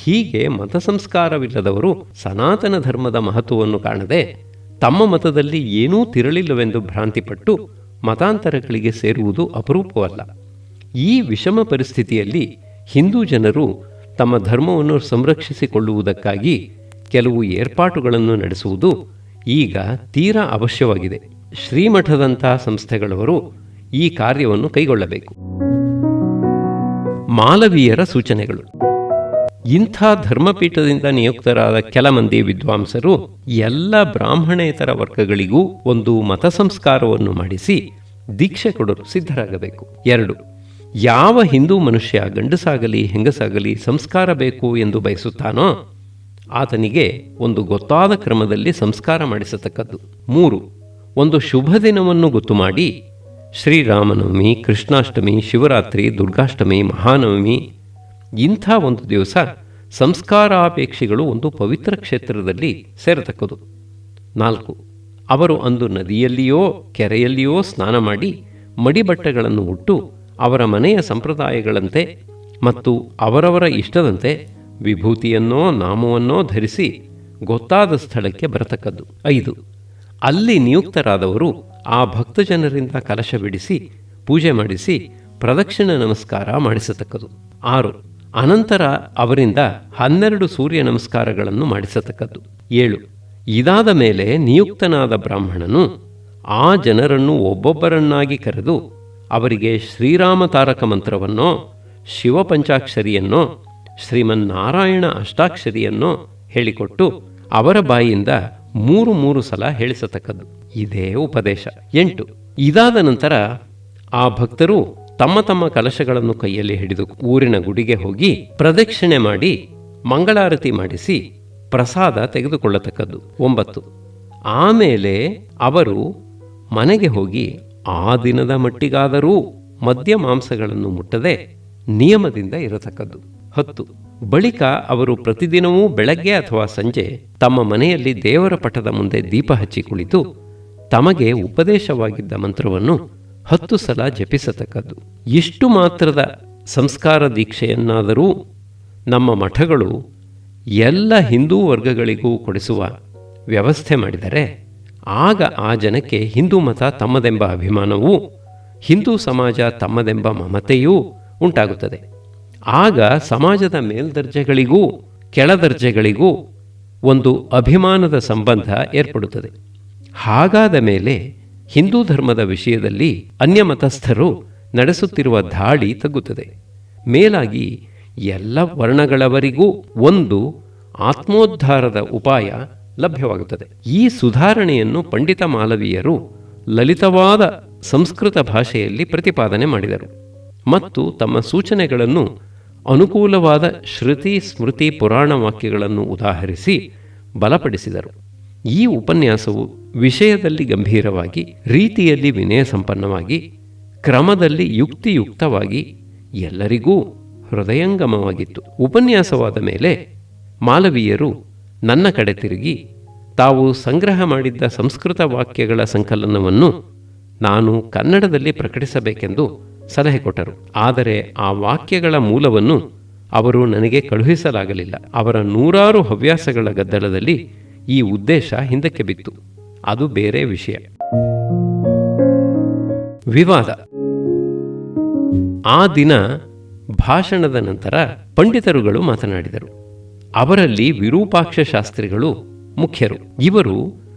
ಹೀಗೆ ಮತ ಸಂಸ್ಕಾರವಿಲ್ಲದವರು ಸನಾತನ ಧರ್ಮದ ಮಹತ್ವವನ್ನು ಕಾಣದೆ ತಮ್ಮ ಮತದಲ್ಲಿ ಏನೂ ತಿರಳಿಲ್ಲವೆಂದು ಭ್ರಾಂತಿಪಟ್ಟು ಮತಾಂತರಗಳಿಗೆ ಸೇರುವುದು ಅಪರೂಪವಲ್ಲ. ಈ ವಿಷಮ ಪರಿಸ್ಥಿತಿಯಲ್ಲಿ ಹಿಂದೂ ಜನರು ತಮ್ಮ ಧರ್ಮವನ್ನು ಸಂರಕ್ಷಿಸಿಕೊಳ್ಳುವುದಕ್ಕಾಗಿ ಕೆಲವು ಏರ್ಪಾಟುಗಳನ್ನು ನಡೆಸುವುದು ಈಗ ತೀರಾ ಅವಶ್ಯವಾಗಿದೆ. ಶ್ರೀಮಠದಂಥ ಸಂಸ್ಥೆಗಳವರು ಈ ಕಾರ್ಯವನ್ನು ಕೈಗೊಳ್ಳಬೇಕು. ಮಾಲವೀಯರ ಸೂಚನೆಗಳು. ಇಂಥ ಧರ್ಮಪೀಠದಿಂದ ನಿಯುಕ್ತರಾದ ಕೆಲ ಮಂದಿ ವಿದ್ವಾಂಸರು ಎಲ್ಲ ಬ್ರಾಹ್ಮಣೇತರ ವರ್ಗಗಳಿಗೂ ಒಂದು ಮತ ಸಂಸ್ಕಾರವನ್ನು ಮಾಡಿಸಿ ದೀಕ್ಷೆ ಕೊಡಲು ಸಿದ್ಧರಾಗಬೇಕು. 2. ಯಾವ ಹಿಂದೂ ಮನುಷ್ಯ ಗಂಡಸಾಗಲಿ ಹೆಂಗಸಾಗಲಿ ಸಂಸ್ಕಾರ ಬೇಕು ಎಂದು ಬಯಸುತ್ತಾನೋ ಆತನಿಗೆ ಒಂದು ಗೊತ್ತಾದ ಕ್ರಮದಲ್ಲಿ ಸಂಸ್ಕಾರ ಮಾಡಿಸತಕ್ಕದ್ದು. 3. ಒಂದು ಶುಭ ದಿನವನ್ನು ಗೊತ್ತು ಮಾಡಿ ಶ್ರೀರಾಮನವಮಿ, ಕೃಷ್ಣಾಷ್ಟಮಿ, ಶಿವರಾತ್ರಿ, ದುರ್ಗಾಷ್ಟಮಿ, ಮಹಾನವಮಿ ಇಂಥ ಒಂದು ದಿವಸ ಸಂಸ್ಕಾರಾಪೇಕ್ಷಿಗಳು ಒಂದು ಪವಿತ್ರ ಕ್ಷೇತ್ರದಲ್ಲಿ ಸೇರತಕ್ಕದು. 4. ಅವರು ಅಂದು ನದಿಯಲ್ಲಿಯೋ ಕೆರೆಯಲ್ಲಿಯೋ ಸ್ನಾನ ಮಾಡಿ ಮಡಿಬಟ್ಟೆಗಳನ್ನು ಉಟ್ಟು ಅವರ ಮನೆಯ ಸಂಪ್ರದಾಯಗಳಂತೆ ಮತ್ತು ಅವರವರ ಇಷ್ಟದಂತೆ ವಿಭೂತಿಯನ್ನೋ ನಾಮವನ್ನೋ ಧರಿಸಿ ಗೊತ್ತಾದ ಸ್ಥಳಕ್ಕೆ ಬರತಕ್ಕದ್ದು. 5. ಅಲ್ಲಿ ನಿಯುಕ್ತರಾದವರು ಆ ಭಕ್ತಜನರಿಂದ ಕಲಶ ಬಿಡಿಸಿ ಪೂಜೆ ಮಾಡಿಸಿ ಪ್ರದಕ್ಷಿಣ ನಮಸ್ಕಾರ ಮಾಡಿಸತಕ್ಕದು. 6. ಅನಂತರ ಅವರಿಂದ 12 ಸೂರ್ಯ ನಮಸ್ಕಾರಗಳನ್ನು ಮಾಡಿಸತಕ್ಕದ್ದು. 7. ಇದಾದ ಮೇಲೆ ನಿಯುಕ್ತನಾದ ಬ್ರಾಹ್ಮಣನು ಆ ಜನರನ್ನು ಒಬ್ಬೊಬ್ಬರನ್ನಾಗಿ ಕರೆದು ಅವರಿಗೆ ಶ್ರೀರಾಮ ತಾರಕ ಮಂತ್ರವನ್ನೋ, ಶಿವಪಂಚಾಕ್ಷರಿಯನ್ನೋ, ಶ್ರೀಮನ್ನಾರಾಯಣ ಅಷ್ಟಾಕ್ಷರಿಯನ್ನೋ ಹೇಳಿಕೊಟ್ಟು ಅವರ ಬಾಯಿಯಿಂದ 3 ಸಲ ಹೇಳಿಸತಕ್ಕದ್ದು. ಇದೇ ಉಪದೇಶ. 8. ಇದಾದ ನಂತರ ಆ ಭಕ್ತರು ತಮ್ಮ ತಮ್ಮ ಕಲಶಗಳನ್ನು ಕೈಯಲ್ಲಿ ಹಿಡಿದು ಊರಿನ ಗುಡಿಗೆ ಹೋಗಿ ಪ್ರದಕ್ಷಿಣೆ ಮಾಡಿ ಮಂಗಳಾರತಿ ಮಾಡಿಸಿ ಪ್ರಸಾದ ತೆಗೆದುಕೊಳ್ಳತಕ್ಕದ್ದು. 9. ಆಮೇಲೆ ಅವರು ಮನೆಗೆ ಹೋಗಿ ಆ ದಿನದ ಮಟ್ಟಿಗಾದರೂ ಮದ್ಯ ಮಾಂಸಗಳನ್ನು ಮುಟ್ಟದೆ ನಿಯಮದಿಂದ ಇರತಕ್ಕದ್ದು. 10. ಬಳಿಕ ಅವರು ಪ್ರತಿದಿನವೂ ಬೆಳಗ್ಗೆ ಅಥವಾ ಸಂಜೆ ತಮ್ಮ ಮನೆಯಲ್ಲಿ ದೇವರ ಪಟದ ಮುಂದೆ ದೀಪ ಹಚ್ಚಿ ಕುಳಿತು ತಮಗೆ ಉಪದೇಶವಾಗಿದ್ದ ಮಂತ್ರವನ್ನು 10 ಸಲ ಜಪಿಸತಕ್ಕದ್ದು. ಇಷ್ಟು ಮಾತ್ರದ ಸಂಸ್ಕಾರ ದೀಕ್ಷೆಯನ್ನಾದರೂ ನಮ್ಮ ಮಠಗಳು ಎಲ್ಲ ಹಿಂದೂ ವರ್ಗಗಳಿಗೂ ಕೊಡಿಸುವ ವ್ಯವಸ್ಥೆ ಮಾಡಿದರೆ ಆಗ ಆ ಜನಕ್ಕೆ ಹಿಂದೂ ಮತ ತಮ್ಮದೆಂಬ ಅಭಿಮಾನವೂ ಹಿಂದೂ ಸಮಾಜ ತಮ್ಮದೆಂಬ ಮಮತೆಯೂ ಉಂಟಾಗುತ್ತದೆ. ಆಗ ಸಮಾಜದ ಮೇಲ್ದರ್ಜೆಗಳಿಗೂ ಕೆಳದರ್ಜೆಗಳಿಗೂ ಒಂದು ಅಭಿಮಾನದ ಸಂಬಂಧ ಏರ್ಪಡುತ್ತದೆ. ಹಾಗಾದ ಮೇಲೆ ಹಿಂದೂ ಧರ್ಮದ ವಿಷಯದಲ್ಲಿ ಅನ್ಯಮತಸ್ಥರು ನಡೆಸುತ್ತಿರುವ ದಾಳಿ ತಗ್ಗುತ್ತದೆ. ಮೇಲಾಗಿ ಎಲ್ಲ ವರ್ಣಗಳವರಿಗೂ ಒಂದು ಆತ್ಮೋದ್ಧಾರದ ಉಪಾಯ ಲಭ್ಯವಾಗುತ್ತದೆ. ಈ ಸುಧಾರಣೆಯನ್ನು ಪಂಡಿತ ಮಾಲವೀಯರು ಲಲಿತವಾದ ಸಂಸ್ಕೃತ ಭಾಷೆಯಲ್ಲಿ ಪ್ರತಿಪಾದನೆ ಮಾಡಿದರು ಮತ್ತು ತಮ್ಮ ಸೂಚನೆಗಳನ್ನು ಅನುಕೂಲವಾದ ಶ್ರುತಿ ಸ್ಮೃತಿ ಪುರಾಣ ವಾಕ್ಯಗಳನ್ನು ಉದಾಹರಿಸಿ ಬಲಪಡಿಸಿದರು. ಈ ಉಪನ್ಯಾಸವು ವಿಷಯದಲ್ಲಿ ಗಂಭೀರವಾಗಿ, ರೀತಿಯಲ್ಲಿ ವಿನಯ ಸಂಪನ್ನವಾಗಿ, ಕ್ರಮದಲ್ಲಿ ಯುಕ್ತಿಯುಕ್ತವಾಗಿ, ಎಲ್ಲರಿಗೂ ಹೃದಯಂಗಮವಾಗಿತ್ತು. ಉಪನ್ಯಾಸವಾದ ಮೇಲೆ ಮಾಲವೀಯರು ನನ್ನ ಕಡೆ ತಿರುಗಿ ತಾವು ಸಂಗ್ರಹ ಮಾಡಿದ್ದ ಸಂಸ್ಕೃತ ವಾಕ್ಯಗಳ ಸಂಕಲನವನ್ನು ನಾನು ಕನ್ನಡದಲ್ಲಿ ಪ್ರಕಟಿಸಬೇಕೆಂದು ಸಲಹೆ ಕೊಟ್ಟರು. ಆದರೆ ಆ ವಾಕ್ಯಗಳ ಮೂಲವನ್ನು ಅವರು ನನಗೆ ಕಳುಹಿಸಲಾಗಲಿಲ್ಲ. ಅವರ 100 ಹವ್ಯಾಸಗಳ ಗದ್ದಲದಲ್ಲಿ ಈ ಉದ್ದೇಶ ಹಿಂದಕ್ಕೆ ಬಿತ್ತು. ಅದು ಬೇರೆ ವಿಷಯ. ವಿವಾದ. ಆ ದಿನ ಭಾಷಣದ ನಂತರ ಪಂಡಿತರುಗಳು ಮಾತನಾಡಿದರು. ಅವರಲ್ಲಿ ವಿರೂಪಾಕ್ಷ ಶಾಸ್ತ್ರಿಗಳು ಮುಖ್ಯರು. ಇವರು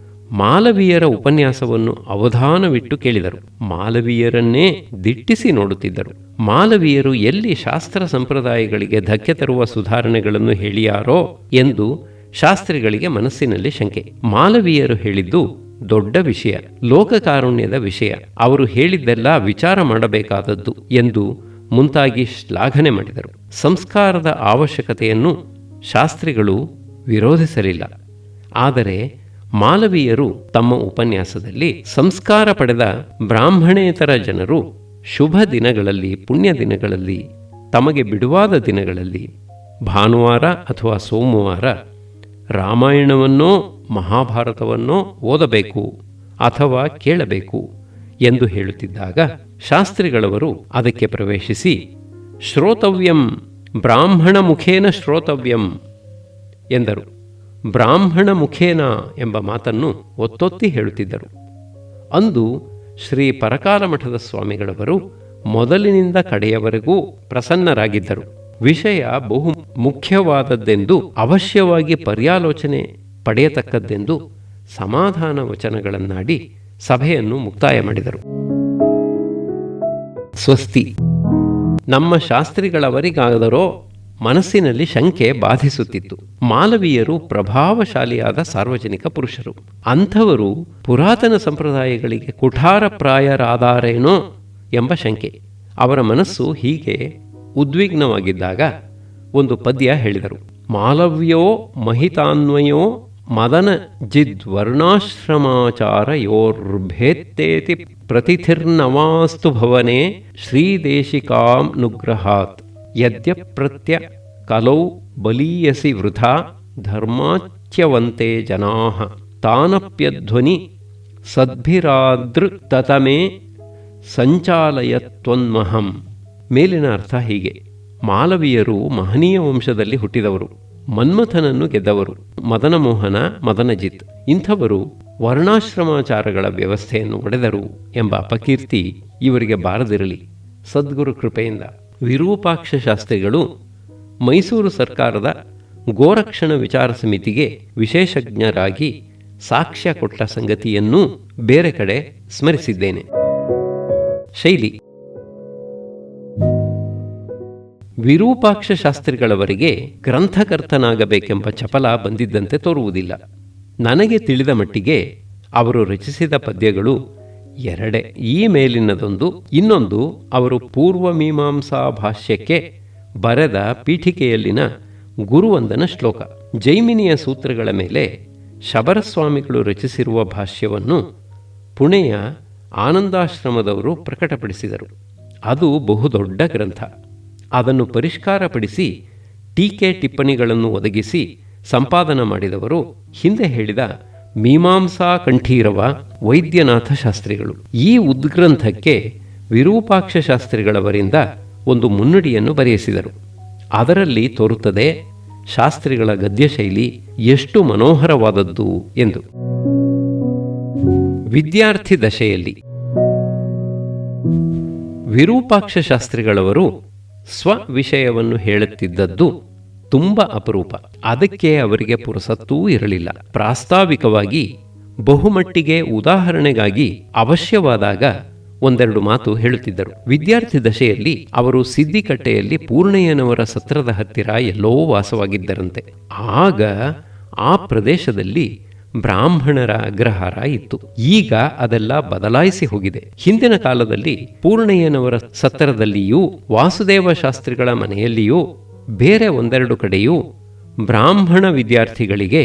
ಮಾಲವೀಯರ ಉಪನ್ಯಾಸವನ್ನು ಅವಧಾನವಿಟ್ಟು ಕೇಳಿದರು. ಮಾಲವೀಯರನ್ನೇ ದಿಟ್ಟಿಸಿ ನೋಡುತ್ತಿದ್ದರು. ಮಾಲವೀಯರು ಎಲ್ಲಿ ಶಾಸ್ತ್ರ ಸಂಪ್ರದಾಯಗಳಿಗೆ ಧಕ್ಕೆ ತರುವ ಸುಧಾರಣೆಗಳನ್ನು ಹೇಳಿಯಾರೋ ಎಂದು ಶಾಸ್ತ್ರಿಗಳಿಗೆ ಮನಸ್ಸಿನಲ್ಲಿ ಶಂಕೆ. ಮಾಲವೀಯರು ಹೇಳಿದ್ದು ದೊಡ್ಡ ವಿಷಯ, ಲೋಕಕಾರುಣ್ಯದ ವಿಷಯ, ಅವರು ಹೇಳಿದ್ದೆಲ್ಲ ವಿಚಾರ ಮಾಡಬೇಕಾದದ್ದು ಎಂದು ಮುಂತಾಗಿ ಶ್ಲಾಘನೆ ಮಾಡಿದರು. ಸಂಸ್ಕಾರದ ಅವಶ್ಯಕತೆಯನ್ನು ಶಾಸ್ತ್ರಿಗಳು ವಿರೋಧಿಸಲಿಲ್ಲ. ಆದರೆ ಮಾಲವೀಯರು ತಮ್ಮ ಉಪನ್ಯಾಸದಲ್ಲಿ ಸಂಸ್ಕಾರ ಪಡೆದ ಬ್ರಾಹ್ಮಣೇತರ ಜನರು ಶುಭ ದಿನಗಳಲ್ಲಿ, ಪುಣ್ಯ ದಿನಗಳಲ್ಲಿ, ತಮಗೆ ಬಿಡುವಾದ ದಿನಗಳಲ್ಲಿ, ಭಾನುವಾರ ಅಥವಾ ಸೋಮವಾರ ರಾಮಾಯಣವನ್ನೋ ಮಹಾಭಾರತವನ್ನೋ ಓದಬೇಕು ಅಥವಾ ಕೇಳಬೇಕು ಎಂದು ಹೇಳುತ್ತಿದ್ದಾಗ ಶಾಸ್ತ್ರಿಗಳವರು ಅದಕ್ಕೆ ಪ್ರವೇಶಿಸಿ ಶ್ರೋತವ್ಯಂ ಬ್ರಾಹ್ಮಣ ಮುಖೇನ ಶ್ರೋತವ್ಯಂ ಎಂದರು. ಬ್ರಾಹ್ಮಣ ಮುಖೇನ ಎಂಬ ಮಾತನ್ನು ಒತ್ತೊತ್ತಿ ಹೇಳುತ್ತಿದ್ದರು. ಅಂದು ಶ್ರೀ ಪರಕಾಲ ಮಠದ ಸ್ವಾಮಿಗಳವರು ಮೊದಲಿನಿಂದ ಕಡೆಯವರೆಗೂ ಪ್ರಸನ್ನರಾಗಿದ್ದರು. ವಿಷಯ ಬಹು ಮುಖ್ಯವಾದದ್ದೆಂದು, ಅವಶ್ಯವಾಗಿ ಪರ್ಯಾಲೋಚನೆ ಪಡೆಯತಕ್ಕದ್ದೆಂದು ಸಮಾಧಾನ ವಚನಗಳನ್ನಾಡಿ ಸಭೆಯನ್ನು ಮುಕ್ತಾಯ ಮಾಡಿದರು. ಸ್ವಸ್ತಿ. ನಮ್ಮ ಶಾಸ್ತ್ರಿಗಳವರಿಗಾದರೋ ಮನಸ್ಸಿನಲ್ಲಿ ಶಂಕೆ ಬಾಧಿಸುತ್ತಿತ್ತು. ಮಾಲವೀಯರು ಪ್ರಭಾವಶಾಲಿಯಾದ ಸಾರ್ವಜನಿಕ ಪುರುಷರು. ಅಂಥವರು ಪುರಾತನ ಸಂಪ್ರದಾಯಗಳಿಗೆ ಕುಠಾರಪ್ರಾಯರಾದಾರೇನೋ ಎಂಬ ಶಂಕೆ. ಅವರ ಮನಸ್ಸು ಹೀಗೆ ಉದ್ವಿಗ್ನವಾಗಿದ್ದಾಗ ಒಂದು ಪದ್ಯ ಹೇಳಿದರು. ಮಾಲವ್ಯೋ ಮಹಿತಾನ್ವಯೋ ಮದನ ಜಿದ್ವರ್ಣಾಶ್ರಮಾಚಾರಯೋರ್ಭೇತ್ತೇತಿ ಪ್ರತಿಥಿರ್ನವಾಸ್ತು ಭವನೆ ಶ್ರೀದೇಶಿಕಾಂ ನುಗ್ರಹಾತ್ ಯದ್ಯಪ್ರತ್ಯ ಕಲೌ ಬಲೀಯಸಿ ವೃಥಾ ಧರ್ಮಾಚ್ಯವಂತೆ ಜನಾಃ ತಾನಪ್ಯಧ್ವನಿ ಸದ್ಭಿರಾದೃತತಮೇ ಸಂಚಾಲಯತ್ವನ್ಮಹಂ. ಮೇಲಿನ ಅರ್ಥ ಹೀಗೆ. ಮಾಲವೀಯರು ಮಹನೀಯ ವಂಶದಲ್ಲಿ ಹುಟ್ಟಿದವರು, ಮನ್ಮಥನನ್ನು ಗೆದ್ದವರು, ಮದನಮೋಹನ, ಮದನಜಿತ್ ಇಂಥವರು ವರ್ಣಾಶ್ರಮಾಚಾರಗಳ ವ್ಯವಸ್ಥೆಯನ್ನು ಒಡೆದರು ಎಂಬ ಅಪಕೀರ್ತಿ ಇವರಿಗೆ ಬಾರದಿರಲಿ. ಸದ್ಗುರು ಕೃಪೆಯಿಂದ ವಿರೂಪಾಕ್ಷ ಶಾಸ್ತ್ರಿಗಳು ಮೈಸೂರು ಸರ್ಕಾರದ ಗೋರಕ್ಷಣ ವಿಚಾರ ಸಮಿತಿಗೆ ವಿಶೇಷಜ್ಞರಾಗಿ ಸಾಕ್ಷ್ಯ ಕೊಟ್ಟ ಸಂಗತಿಯನ್ನೂ ಬೇರೆ ಕಡೆ ಸ್ಮರಿಸಿದ್ದೇನೆ. ಶೈಲಿ. ವಿರೂಪಾಕ್ಷ ಶಾಸ್ತ್ರಿಗಳವರಿಗೆ ಗ್ರಂಥಕರ್ತನಾಗಬೇಕೆಂಬ ಚಪಲ ಬಂದಿದ್ದಂತೆ ತೋರುವುದಿಲ್ಲ. ನನಗೆ ತಿಳಿದ ಮಟ್ಟಿಗೆ ಅವರು ರಚಿಸಿದ ಪದ್ಯಗಳು 2. ಈ ಮೇಲಿನದೊಂದು, ಇನ್ನೊಂದು ಅವರು ಪೂರ್ವಮೀಮಾಂಸಾ ಭಾಷ್ಯಕ್ಕೆ ಬರೆದ ಪೀಠಿಕೆಯಲ್ಲಿನ ಗುರುವಂದನ ಶ್ಲೋಕ. ಜೈಮಿನಿಯ ಸೂತ್ರಗಳ ಮೇಲೆ ಶಬರಸ್ವಾಮಿಗಳು ರಚಿಸಿರುವ ಭಾಷ್ಯವನ್ನು ಪುಣೆಯ ಆನಂದಾಶ್ರಮದವರು ಪ್ರಕಟಪಡಿಸಿದರು. ಅದು ಬಹುದೊಡ್ಡ ಗ್ರಂಥ. ಅದನ್ನು ಪರಿಷ್ಕಾರಪಡಿಸಿ ಟೀಕೆ ಟಿಪ್ಪಣಿಗಳನ್ನು ಒದಗಿಸಿ ಸಂಪಾದನ ಮಾಡಿದವರು ಹಿಂದೆ ಹೇಳಿದ ಮೀಮಾಂಸಾ ಕಂಠೀರವ ವೈದ್ಯನಾಥ ಶಾಸ್ತ್ರಿಗಳು. ಈ ಉದ್ಗ್ರಂಥಕ್ಕೆ ವಿರೂಪಾಕ್ಷ ಶಾಸ್ತ್ರಿಗಳವರಿಂದ ಒಂದು ಮುನ್ನುಡಿಯನ್ನು ಬರೆಯಿಸಿದರು. ಅದರಲ್ಲಿ ತೋರುತ್ತದೆ ಶಾಸ್ತ್ರಿಗಳ ಗದ್ಯಶೈಲಿ ಎಷ್ಟು ಮನೋಹರವಾದದ್ದು ಎಂದು. ವಿದ್ಯಾರ್ಥಿ ದಶೆಯಲ್ಲಿ ವಿರೂಪಾಕ್ಷ ಶಾಸ್ತ್ರಿಗಳವರು ಸ್ವ ವಿಷಯವನ್ನು ಹೇಳುತ್ತಿದ್ದದ್ದು ತುಂಬ ಅಪರೂಪ. ಅದಕ್ಕೆ ಅವರಿಗೆ ಪುರಸತ್ತೂ ಇರಲಿಲ್ಲ. ಪ್ರಾಸ್ತಾವಿಕವಾಗಿ ಬಹುಮಟ್ಟಿಗೆ ಉದಾಹರಣೆಗಾಗಿ ಅವಶ್ಯವಾದಾಗ ಒಂದೆರಡು ಮಾತು ಹೇಳುತ್ತಿದ್ದರು. ವಿದ್ಯಾರ್ಥಿ ದಶೆಯಲ್ಲಿ ಅವರು ಸಿದ್ದಿಕಟ್ಟೆಯಲ್ಲಿ ಪೂರ್ಣಯ್ಯನವರ ಸತ್ರದ ಹತ್ತಿರ ಎಲ್ಲೋ ವಾಸವಾಗಿದ್ದರಂತೆ. ಆಗ ಆ ಪ್ರದೇಶದಲ್ಲಿ ಬ್ರಾಹ್ಮಣರ ಅಗ್ರಹಾರ ಇತ್ತು. ಈಗ ಅದೆಲ್ಲ ಬದಲಾಯಿಸಿ ಹೋಗಿದೆ. ಹಿಂದಿನ ಕಾಲದಲ್ಲಿ ಪೂರ್ಣಯ್ಯನವರ ಸತ್ತರದಲ್ಲಿಯೂ ವಾಸುದೇವ ಶಾಸ್ತ್ರಿಗಳ ಮನೆಯಲ್ಲಿಯೂ ಬೇರೆ ಒಂದೆರಡು ಕಡೆಯೂ ಬ್ರಾಹ್ಮಣ ವಿದ್ಯಾರ್ಥಿಗಳಿಗೆ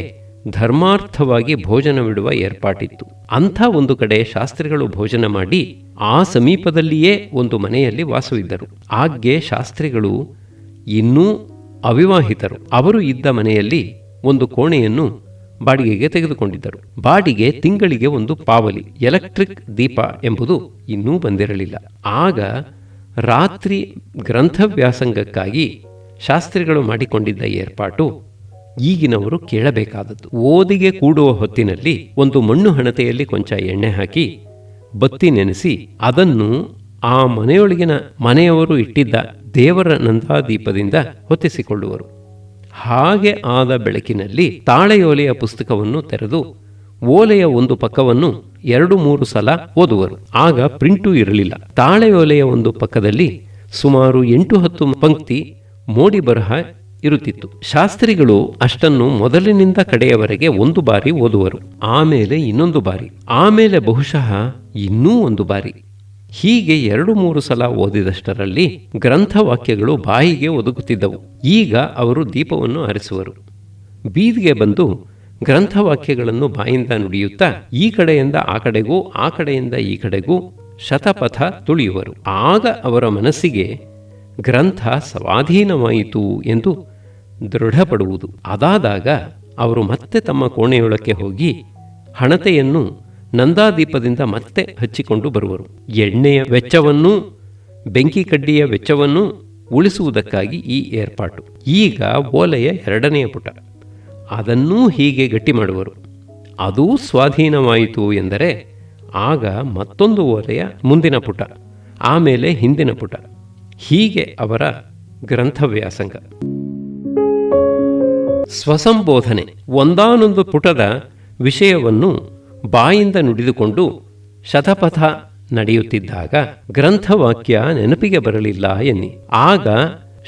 ಧರ್ಮಾರ್ಥವಾಗಿ ಭೋಜನವಿಡುವ ಏರ್ಪಾಟಿತ್ತು. ಅಂಥ ಒಂದು ಕಡೆ ಶಾಸ್ತ್ರಿಗಳು ಭೋಜನ ಮಾಡಿ ಆ ಸಮೀಪದಲ್ಲಿಯೇ ಒಂದು ಮನೆಯಲ್ಲಿ ವಾಸವಿದ್ದರು. ಆಗ್ಗೆ ಶಾಸ್ತ್ರಿಗಳು ಇನ್ನೂ ಅವಿವಾಹಿತರು. ಅವರು ಇದ್ದ ಮನೆಯಲ್ಲಿ ಒಂದು ಕೋಣೆಯನ್ನು ಬಾಡಿಗೆಗೆ ತೆಗೆದುಕೊಂಡಿದ್ದರು. ಬಾಡಿಗೆ ತಿಂಗಳಿಗೆ ಒಂದು ಪಾವಲಿ. ಎಲೆಕ್ಟ್ರಿಕ್ ದೀಪ ಎಂಬುದು ಇನ್ನೂ ಬಂದಿರಲಿಲ್ಲ. ಆಗ ರಾತ್ರಿ ಗ್ರಂಥವ್ಯಾಸಂಗಕ್ಕಾಗಿ ಶಾಸ್ತ್ರಿಗಳು ಮಾಡಿಕೊಂಡಿದ್ದ ಏರ್ಪಾಟು ಈಗಿನವರು ಕೇಳಬೇಕಾದದ್ದು. ಓದಿಗೆ ಕೂಡುವ ಹೊತ್ತಿನಲ್ಲಿ ಒಂದು ಮಣ್ಣು ಹಣತೆಯಲ್ಲಿ ಕೊಂಚ ಎಣ್ಣೆ ಹಾಕಿ ಬತ್ತಿ ನೆನೆಸಿ ಅದನ್ನು ಆ ಮನೆಯೊಳಗಿನ ಮನೆಯವರು ಇಟ್ಟಿದ್ದ ದೇವರ ನಂದಾದೀಪದಿಂದ ಹೊತ್ತಿಸಿಕೊಳ್ಳುವರು. ಹಾಗೆ ಆದ ಬೆಳಕಿನಲ್ಲಿ ತಾಳೆಯೋಲೆಯ ಪುಸ್ತಕವನ್ನು ತೆರೆದು ಓಲೆಯ ಒಂದು ಪಕ್ಕವನ್ನು 2-3 ಸಲ ಓದುವರು. ಆಗ ಪ್ರಿಂಟೂ ಇರಲಿಲ್ಲ. ತಾಳೆಯೋಲೆಯ ಒಂದು ಪಕ್ಕದಲ್ಲಿ ಸುಮಾರು 8-10 ಪಂಕ್ತಿ ಮೋಡಿ ಬರಹ ಇರುತ್ತಿತ್ತು. ಶಾಸ್ತ್ರಿಗಳು ಅಷ್ಟನ್ನು ಮೊದಲಿನಿಂದ ಕಡೆಯವರೆಗೆ ಒಂದು ಬಾರಿ ಓದುವರು, ಆಮೇಲೆ ಇನ್ನೊಂದು ಬಾರಿ, ಆಮೇಲೆ ಬಹುಶಃ ಇನ್ನೂ ಒಂದು ಬಾರಿ. ಹೀಗೆ 2-3 ಸಲ ಓದಿದಷ್ಟರಲ್ಲಿ ಗ್ರಂಥವಾಕ್ಯಗಳು ಬಾಯಿಗೆ ಒದಗುತ್ತಿದ್ದವು. ಈಗ ಅವರು ದೀಪವನ್ನು ಆರಿಸುವರು. ಬೀದಿಗೆ ಬಂದು ಗ್ರಂಥವಾಕ್ಯಗಳನ್ನು ಬಾಯಿಂದ ನುಡಿಯುತ್ತಾ ಈ ಕಡೆಯಿಂದ ಆ ಕಡೆಗೂ ಆ ಕಡೆಯಿಂದ ಈ ಕಡೆಗೂ ಶತಪಥ ತುಳಿಯುವರು. ಆಗ ಅವರ ಮನಸ್ಸಿಗೆ ಗ್ರಂಥ ಸ್ವಾಧೀನವಾಯಿತು ಎಂದು ದೃಢಪಡುವುದು. ಅದಾದಾಗ ಅವರು ಮತ್ತೆ ತಮ್ಮ ಕೋಣೆಯೊಳಕ್ಕೆ ಹೋಗಿ ಹಣತೆಯನ್ನು ನಂದಾದೀಪದಿಂದ ಮತ್ತೆ ಹಚ್ಚಿಕೊಂಡು ಬರುವರು. ಎಣ್ಣೆಯ ವೆಚ್ಚವನ್ನೂ ಬೆಂಕಿ ಕಡ್ಡಿಯ ವೆಚ್ಚವನ್ನೂ ಉಳಿಸುವುದಕ್ಕಾಗಿ ಈ ಏರ್ಪಾಟು. ಈಗ ಓಲೆಯ 2ನೆಯ ಪುಟ, ಅದನ್ನೂ ಹೀಗೆ ಗಟ್ಟಿ ಮಾಡುವರು. ಅದೂ ಸ್ವಾಧೀನವಾಯಿತು ಎಂದರೆ ಆಗ ಮತ್ತೊಂದು ಓಲೆಯ ಮುಂದಿನ ಪುಟ, ಆಮೇಲೆ ಹಿಂದಿನ ಪುಟ. ಹೀಗೆ ಅವರ ಗ್ರಂಥವ್ಯಾಸಂಗ. ಸ್ವಸಂಬೋಧನೆ. ಒಂದಾನೊಂದು ಪುಟದ ವಿಷಯವನ್ನು ಬಾಯಿಂದ ನುಡಿದುಕೊಂಡು ಶತಪಥ ನಡೆಯುತ್ತಿದ್ದಾಗ ಗ್ರಂಥವಾಕ್ಯ ನೆನಪಿಗೆ ಬರಲಿಲ್ಲ ಎನ್ನಿ. ಆಗ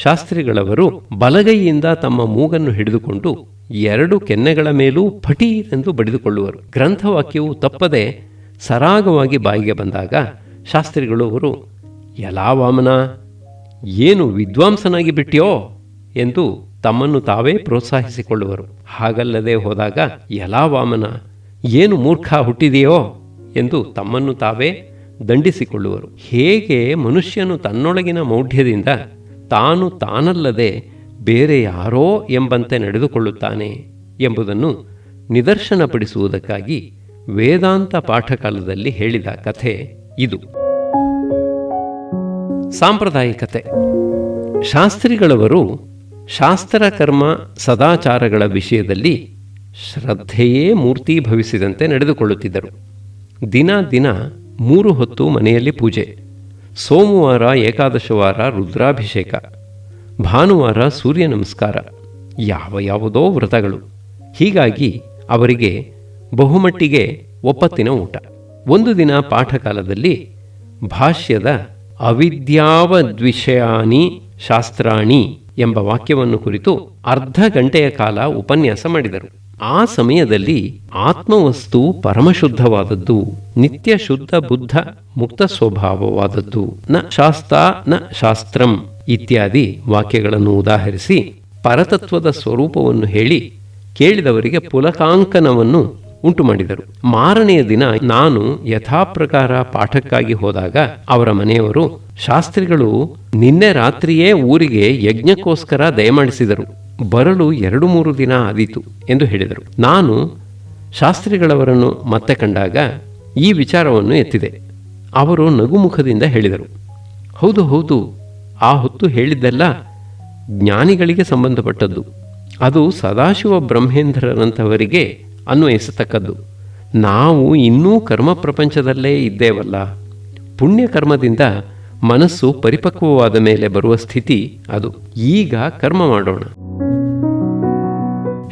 ಶಾಸ್ತ್ರಿಗಳವರು ಬಲಗೈಯಿಂದ ತಮ್ಮ ಮೂಗನ್ನು ಹಿಡಿದುಕೊಂಡು 2 ಕೆನ್ನೆಗಳ ಮೇಲೂ ಫಟೀರೆಂದು ಬಡಿದುಕೊಳ್ಳುವರು. ಗ್ರಂಥವಾಕ್ಯವು ತಪ್ಪದೆ ಸರಾಗವಾಗಿ ಬಾಯಿಗೆ ಬಂದಾಗ ಶಾಸ್ತ್ರಿಗಳು ಅವರು ಎಲ್ಲಾ ವಾಮನ, ಏನು ವಿದ್ವಾಂಸನಾಗಿ ಬಿಟ್ಯೋ ಎಂದು ತಮ್ಮನ್ನು ತಾವೇ ಪ್ರೋತ್ಸಾಹಿಸಿಕೊಳ್ಳುವರು. ಹಾಗಲ್ಲದೆ ಹೋದಾಗ ಎಲ್ಲಾ ವಾಮನ, ಏನು ಮೂರ್ಖ ಹುಟ್ಟಿದೆಯೋ ಎಂದು ತಮ್ಮನ್ನು ತಾವೇ ದಂಡಿಸಿಕೊಳ್ಳುವರು. ಹೇಗೆ ಮನುಷ್ಯನು ತನ್ನೊಳಗಿನ ಮೌಢ್ಯದಿಂದ ತಾನು ತಾನಲ್ಲದೆ ಬೇರೆ ಯಾರೋ ಎಂಬಂತೆ ನಡೆದುಕೊಳ್ಳುತ್ತಾನೆ ಎಂಬುದನ್ನು ನಿದರ್ಶನಪಡಿಸುವುದಕ್ಕಾಗಿ ವೇದಾಂತ ಪಾಠಕಾಲದಲ್ಲಿ ಹೇಳಿದ ಕಥೆ ಇದು. ಸಾಂಪ್ರದಾಯಿಕತೆ. ಶಾಸ್ತ್ರಿಗಳವರು ಶಾಸ್ತ್ರಕರ್ಮ ಸದಾಚಾರಗಳ ವಿಷಯದಲ್ಲಿ ಶ್ರದ್ಧೆಯೇ ಮೂರ್ತೀಭವಿಸಿದಂತೆ ನಡೆದುಕೊಳ್ಳುತ್ತಿದ್ದರು. ದಿನ 3 ಹೊತ್ತು ಮನೆಯಲ್ಲಿ ಪೂಜೆ, ಸೋಮವಾರ ಏಕಾದಶವಾರ ರುದ್ರಾಭಿಷೇಕ, ಭಾನುವಾರ ಸೂರ್ಯ ನಮಸ್ಕಾರ, ಯಾವುದೋ ವ್ರತಗಳು. ಹೀಗಾಗಿ ಅವರಿಗೆ ಬಹುಮಟ್ಟಿಗೆ ಒಪ್ಪತ್ತಿನ ಊಟ. ಒಂದು ದಿನ ಪಾಠಕಾಲದಲ್ಲಿ ಭಾಷ್ಯದ ಅವಿದ್ಯಾವದ್ವಿಷಯಾನಿ ಶಾಸ್ತ್ರಾಣಿ ಎಂಬ ವಾಕ್ಯವನ್ನು ಕುರಿತು ಅರ್ಧ ಗಂಟೆಯ ಕಾಲ ಉಪನ್ಯಾಸ ಮಾಡಿದರು. ಆ ಸಮಯದಲ್ಲಿ ಆತ್ಮವಸ್ತು ಪರಮಶುದ್ಧವಾದದ್ದು, ನಿತ್ಯ ಶುದ್ಧ ಬುದ್ಧ ಮುಕ್ತ ಸ್ವಭಾವವಾದದ್ದು, ನ ಶಾಸ್ತ ನ ಶಾಸ್ತ್ರಂ ಇತ್ಯಾದಿ ವಾಕ್ಯಗಳನ್ನು ಉದಾಹರಿಸಿ ಪರತತ್ವದ ಸ್ವರೂಪವನ್ನು ಹೇಳಿ ಕೇಳಿದವರಿಗೆ ಪುಲಕಾಂಕನವನ್ನು ಉಂಟು ಮಾಡಿದರು. ಮಾರನೆಯ ದಿನ ನಾನು ಯಥಾಪ್ರಕಾರ ಪಾಠಕ್ಕಾಗಿ ಹೋದಾಗ ಅವರ ಮನೆಯವರು ಶಾಸ್ತ್ರಿಗಳು ನಿನ್ನೆ ರಾತ್ರಿಯೇ ಊರಿಗೆ ಯಜ್ಞಕ್ಕೋಸ್ಕರ ದಯಮಾಡಿಸಿದರು, ಬರಲು 2-3 ದಿನ ಆದೀತು ಎಂದು ಹೇಳಿದರು. ನಾನು ಶಾಸ್ತ್ರಿಗಳವರನ್ನು ಮತ್ತೆ ಕಂಡಾಗ ಈ ವಿಚಾರವನ್ನು ಎತ್ತಿದೆ. ಅವರು ನಗುಮುಖದಿಂದ ಹೇಳಿದರು, ಹೌದು ಹೌದು, ಆ ಹೊತ್ತು ಹೇಳಿದ್ದೆಲ್ಲ ಜ್ಞಾನಿಗಳಿಗೆ ಸಂಬಂಧಪಟ್ಟದ್ದು. ಅದು ಸದಾಶಿವ ಬ್ರಹ್ಮೇಂದ್ರರಂಥವರಿಗೆ ಅನ್ವಯಿಸತಕ್ಕದ್ದು. ನಾವು ಇನ್ನೂ ಕರ್ಮ ಪ್ರಪಂಚದಲ್ಲೇ ಇದ್ದೇವಲ್ಲ. ಪುಣ್ಯಕರ್ಮದಿಂದ ಮನಸ್ಸು ಪರಿಪಕ್ವವಾದ ಮೇಲೆ ಬರುವ ಸ್ಥಿತಿ ಅದು. ಈಗ ಕರ್ಮ ಮಾಡೋಣ.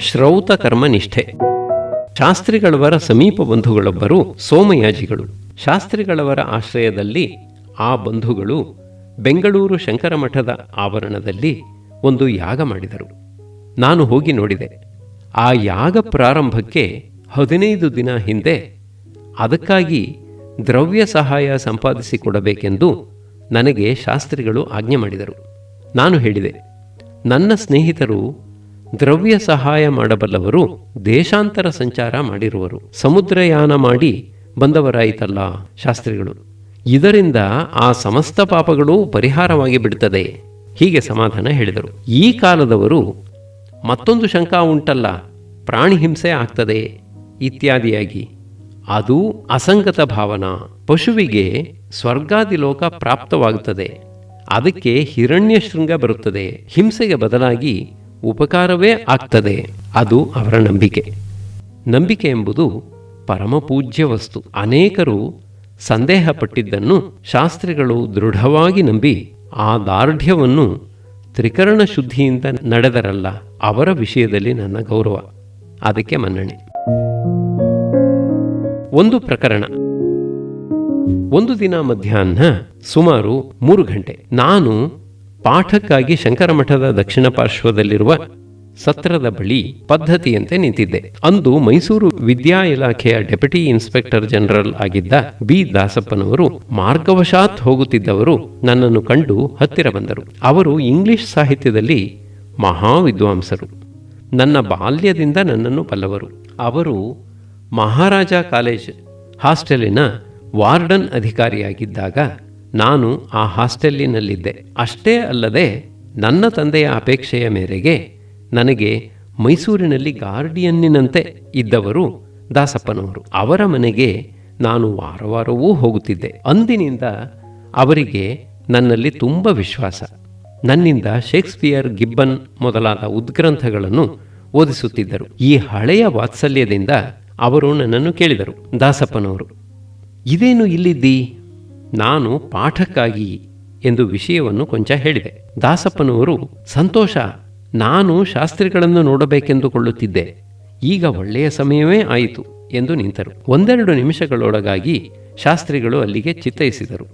ಶ್ರೌತ ಕರ್ಮನಿಷ್ಠೆ. ಶಾಸ್ತ್ರಿಗಳವರ ಸಮೀಪ ಬಂಧುಗಳೊಬ್ಬರು ಸೋಮಯಾಜಿಗಳು. ಶಾಸ್ತ್ರಿಗಳವರ ಆಶ್ರಯದಲ್ಲಿ ಆ ಬಂಧುಗಳು ಬೆಂಗಳೂರು ಶಂಕರ ಮಠದ ಆವರಣದಲ್ಲಿ ಒಂದು ಯಾಗ ಮಾಡಿದರು. ನಾನು ಹೋಗಿ ನೋಡಿದೆ. ಆ ಯಾಗ ಪ್ರಾರಂಭಕ್ಕೆ 15 ದಿನ ಹಿಂದೆ ಅದಕ್ಕಾಗಿ ದ್ರವ್ಯ ಸಹಾಯ ಸಂಪಾದಿಸಿಕೊಡಬೇಕೆಂದು ನನಗೆ ಶಾಸ್ತ್ರಿಗಳು ಆಜ್ಞೆ ಮಾಡಿದರು. ನಾನು ಹೇಳಿದೆ, ನನ್ನ ಸ್ನೇಹಿತರು ದ್ರವ್ಯ ಸಹಾಯ ಮಾಡಬಲ್ಲವರು, ದೇಶಾಂತರ ಸಂಚಾರ ಮಾಡಿರುವರು, ಸಮುದ್ರಯಾನ ಮಾಡಿ ಬಂದವರಾಯಿತಲ್ಲ ಶಾಸ್ತ್ರಿಗಳು. ಇದರಿಂದ ಆ ಸಮಸ್ತ ಪಾಪಗಳು ಪರಿಹಾರವಾಗಿ ಬಿಡುತ್ತದೆ. ಹೀಗೆ ಸಮಾಧಾನ ಹೇಳಿದರು. ಈ ಕಾಲದವರು ಮತ್ತೊಂದು ಶಂಕ ಉಂಟಲ್ಲ, ಪ್ರಾಣಿ ಹಿಂಸೆ ಆಗ್ತದೆ ಇತ್ಯಾದಿಯಾಗಿ. ಅದು ಅಸಂಗತ ಭಾವನಾ. ಪಶುವಿಗೆ ಸ್ವರ್ಗಾದಿ ಲೋಕ ಪ್ರಾಪ್ತವಾಗುತ್ತದೆ, ಅದಕ್ಕೆ ಹಿರಣ್ಯ ಶೃಂಗ ಬರುತ್ತದೆ, ಹಿಂಸೆಗೆ ಬದಲಾಗಿ ಉಪಕಾರವೇ ಆಗ್ತದೆ. ಅದು ಅವರ ನಂಬಿಕೆ. ನಂಬಿಕೆ ಎಂಬುದು ಪರಮಪೂಜ್ಯ ವಸ್ತು. ಅನೇಕರು ಸಂದೇಹ ಪಟ್ಟಿದ್ದನ್ನು ಶಾಸ್ತ್ರಿಗಳು ದೃಢವಾಗಿ ನಂಬಿ ಆ ದಾರ್ಢ್ಯವನ್ನು ತ್ರಿಕರಣ ಶುದ್ಧಿಯಿಂದ ನಡೆದರಲ್ಲ, ಅವರ ವಿಷಯದಲ್ಲಿ ನನ್ನ ಗೌರವ, ಅದಕ್ಕೆ ಮನ್ನಣೆ. ಒಂದು ಪ್ರಕರಣ. ಒಂದು ದಿನ ಮಧ್ಯಾಹ್ನ ಸುಮಾರು 3 ಗಂಟೆ ನಾನು ಪಾಠಕ್ಕಾಗಿ ಶಂಕರ ಮಠದ ದಕ್ಷಿಣ ಪಾರ್ಶ್ವದಲ್ಲಿರುವ ಸತ್ರದ ಬಳಿ ಪದ್ಧತಿಯಂತೆ ನಿಂತಿದ್ದೆ. ಅಂದು ಮೈಸೂರು ವಿದ್ಯಾ ಇಲಾಖೆಯ ಡೆಪ್ಯೂಟಿ ಇನ್ಸ್ಪೆಕ್ಟರ್ ಜನರಲ್ ಆಗಿದ್ದ ಬಿ ದಾಸಪ್ಪನವರು ಮಾರ್ಗವಶಾತ್ ಹೋಗುತ್ತಿದ್ದವರು ನನ್ನನ್ನು ಕಂಡು ಹತ್ತಿರ ಬಂದರು. ಅವರು ಇಂಗ್ಲಿಷ್ ಸಾಹಿತ್ಯದಲ್ಲಿ ಮಹಾವಿದ್ವಾಂಸರು. ನನ್ನ ಬಾಲ್ಯದಿಂದ ನನ್ನನ್ನು ಬಲ್ಲವರು. ಅವರು ಮಹಾರಾಜ ಕಾಲೇಜ್ ಹಾಸ್ಟೆಲಿನ ವಾರ್ಡನ್ ಅಧಿಕಾರಿಯಾಗಿದ್ದಾಗ ನಾನು ಆ ಹಾಸ್ಟೆಲ್ಲಿನಲ್ಲಿದ್ದೆ. ಅಷ್ಟೇ ಅಲ್ಲದೆ ನನ್ನ ತಂದೆಯ ಅಪೇಕ್ಷೆಯ ಮೇರೆಗೆ ನನಗೆ ಮೈಸೂರಿನಲ್ಲಿ ಗಾರ್ಡಿಯನ್ನಿನಂತೆ ಇದ್ದವರು ದಾಸಪ್ಪನವರು. ಅವರ ಮನೆಗೆ ನಾನು ವಾರವೂ ಹೋಗುತ್ತಿದ್ದೆ. ಅಂದಿನಿಂದ ಅವರಿಗೆ ನನ್ನಲ್ಲಿ ತುಂಬ ವಿಶ್ವಾಸ. ನನ್ನಿಂದ ಶೇಕ್ಸ್ಪಿಯರ್, ಗಿಬ್ಬನ್ ಮೊದಲಾದ ಉದ್ಗ್ರಂಥಗಳನ್ನು ಓದಿಸುತ್ತಿದ್ದರು. ಈ ಹಳೆಯ ವಾತ್ಸಲ್ಯದಿಂದ ಅವರು ನನ್ನನ್ನು ಕೇಳಿದರು, ದಾಸಪ್ಪನವರು, ಇದೇನು ಇಲ್ಲಿದ್ದೀ? ನಾನು ಪಾಠಕ್ಕಾಗಿ ಎಂದು ವಿಷಯವನ್ನು ಕೊಂಚ ಹೇಳಿದೆ. ದಾಸಪ್ಪನವರು, ಸಂತೋಷ, ನಾನು ಶಾಸ್ತ್ರಿಗಳನ್ನು ನೋಡಬೇಕೆಂದುಕೊಳ್ಳುತ್ತಿದ್ದೆ, ಈಗ ಒಳ್ಳೆಯ ಸಮಯವೇ ಆಯಿತು ಎಂದು ನಿಂತರು. 1-2 ನಿಮಿಷಗಳೊಳಗಾಗಿ ಶಾಸ್ತ್ರಿಗಳು ಅಲ್ಲಿಗೆ ಚಿತ್ತೈಸಿದರು.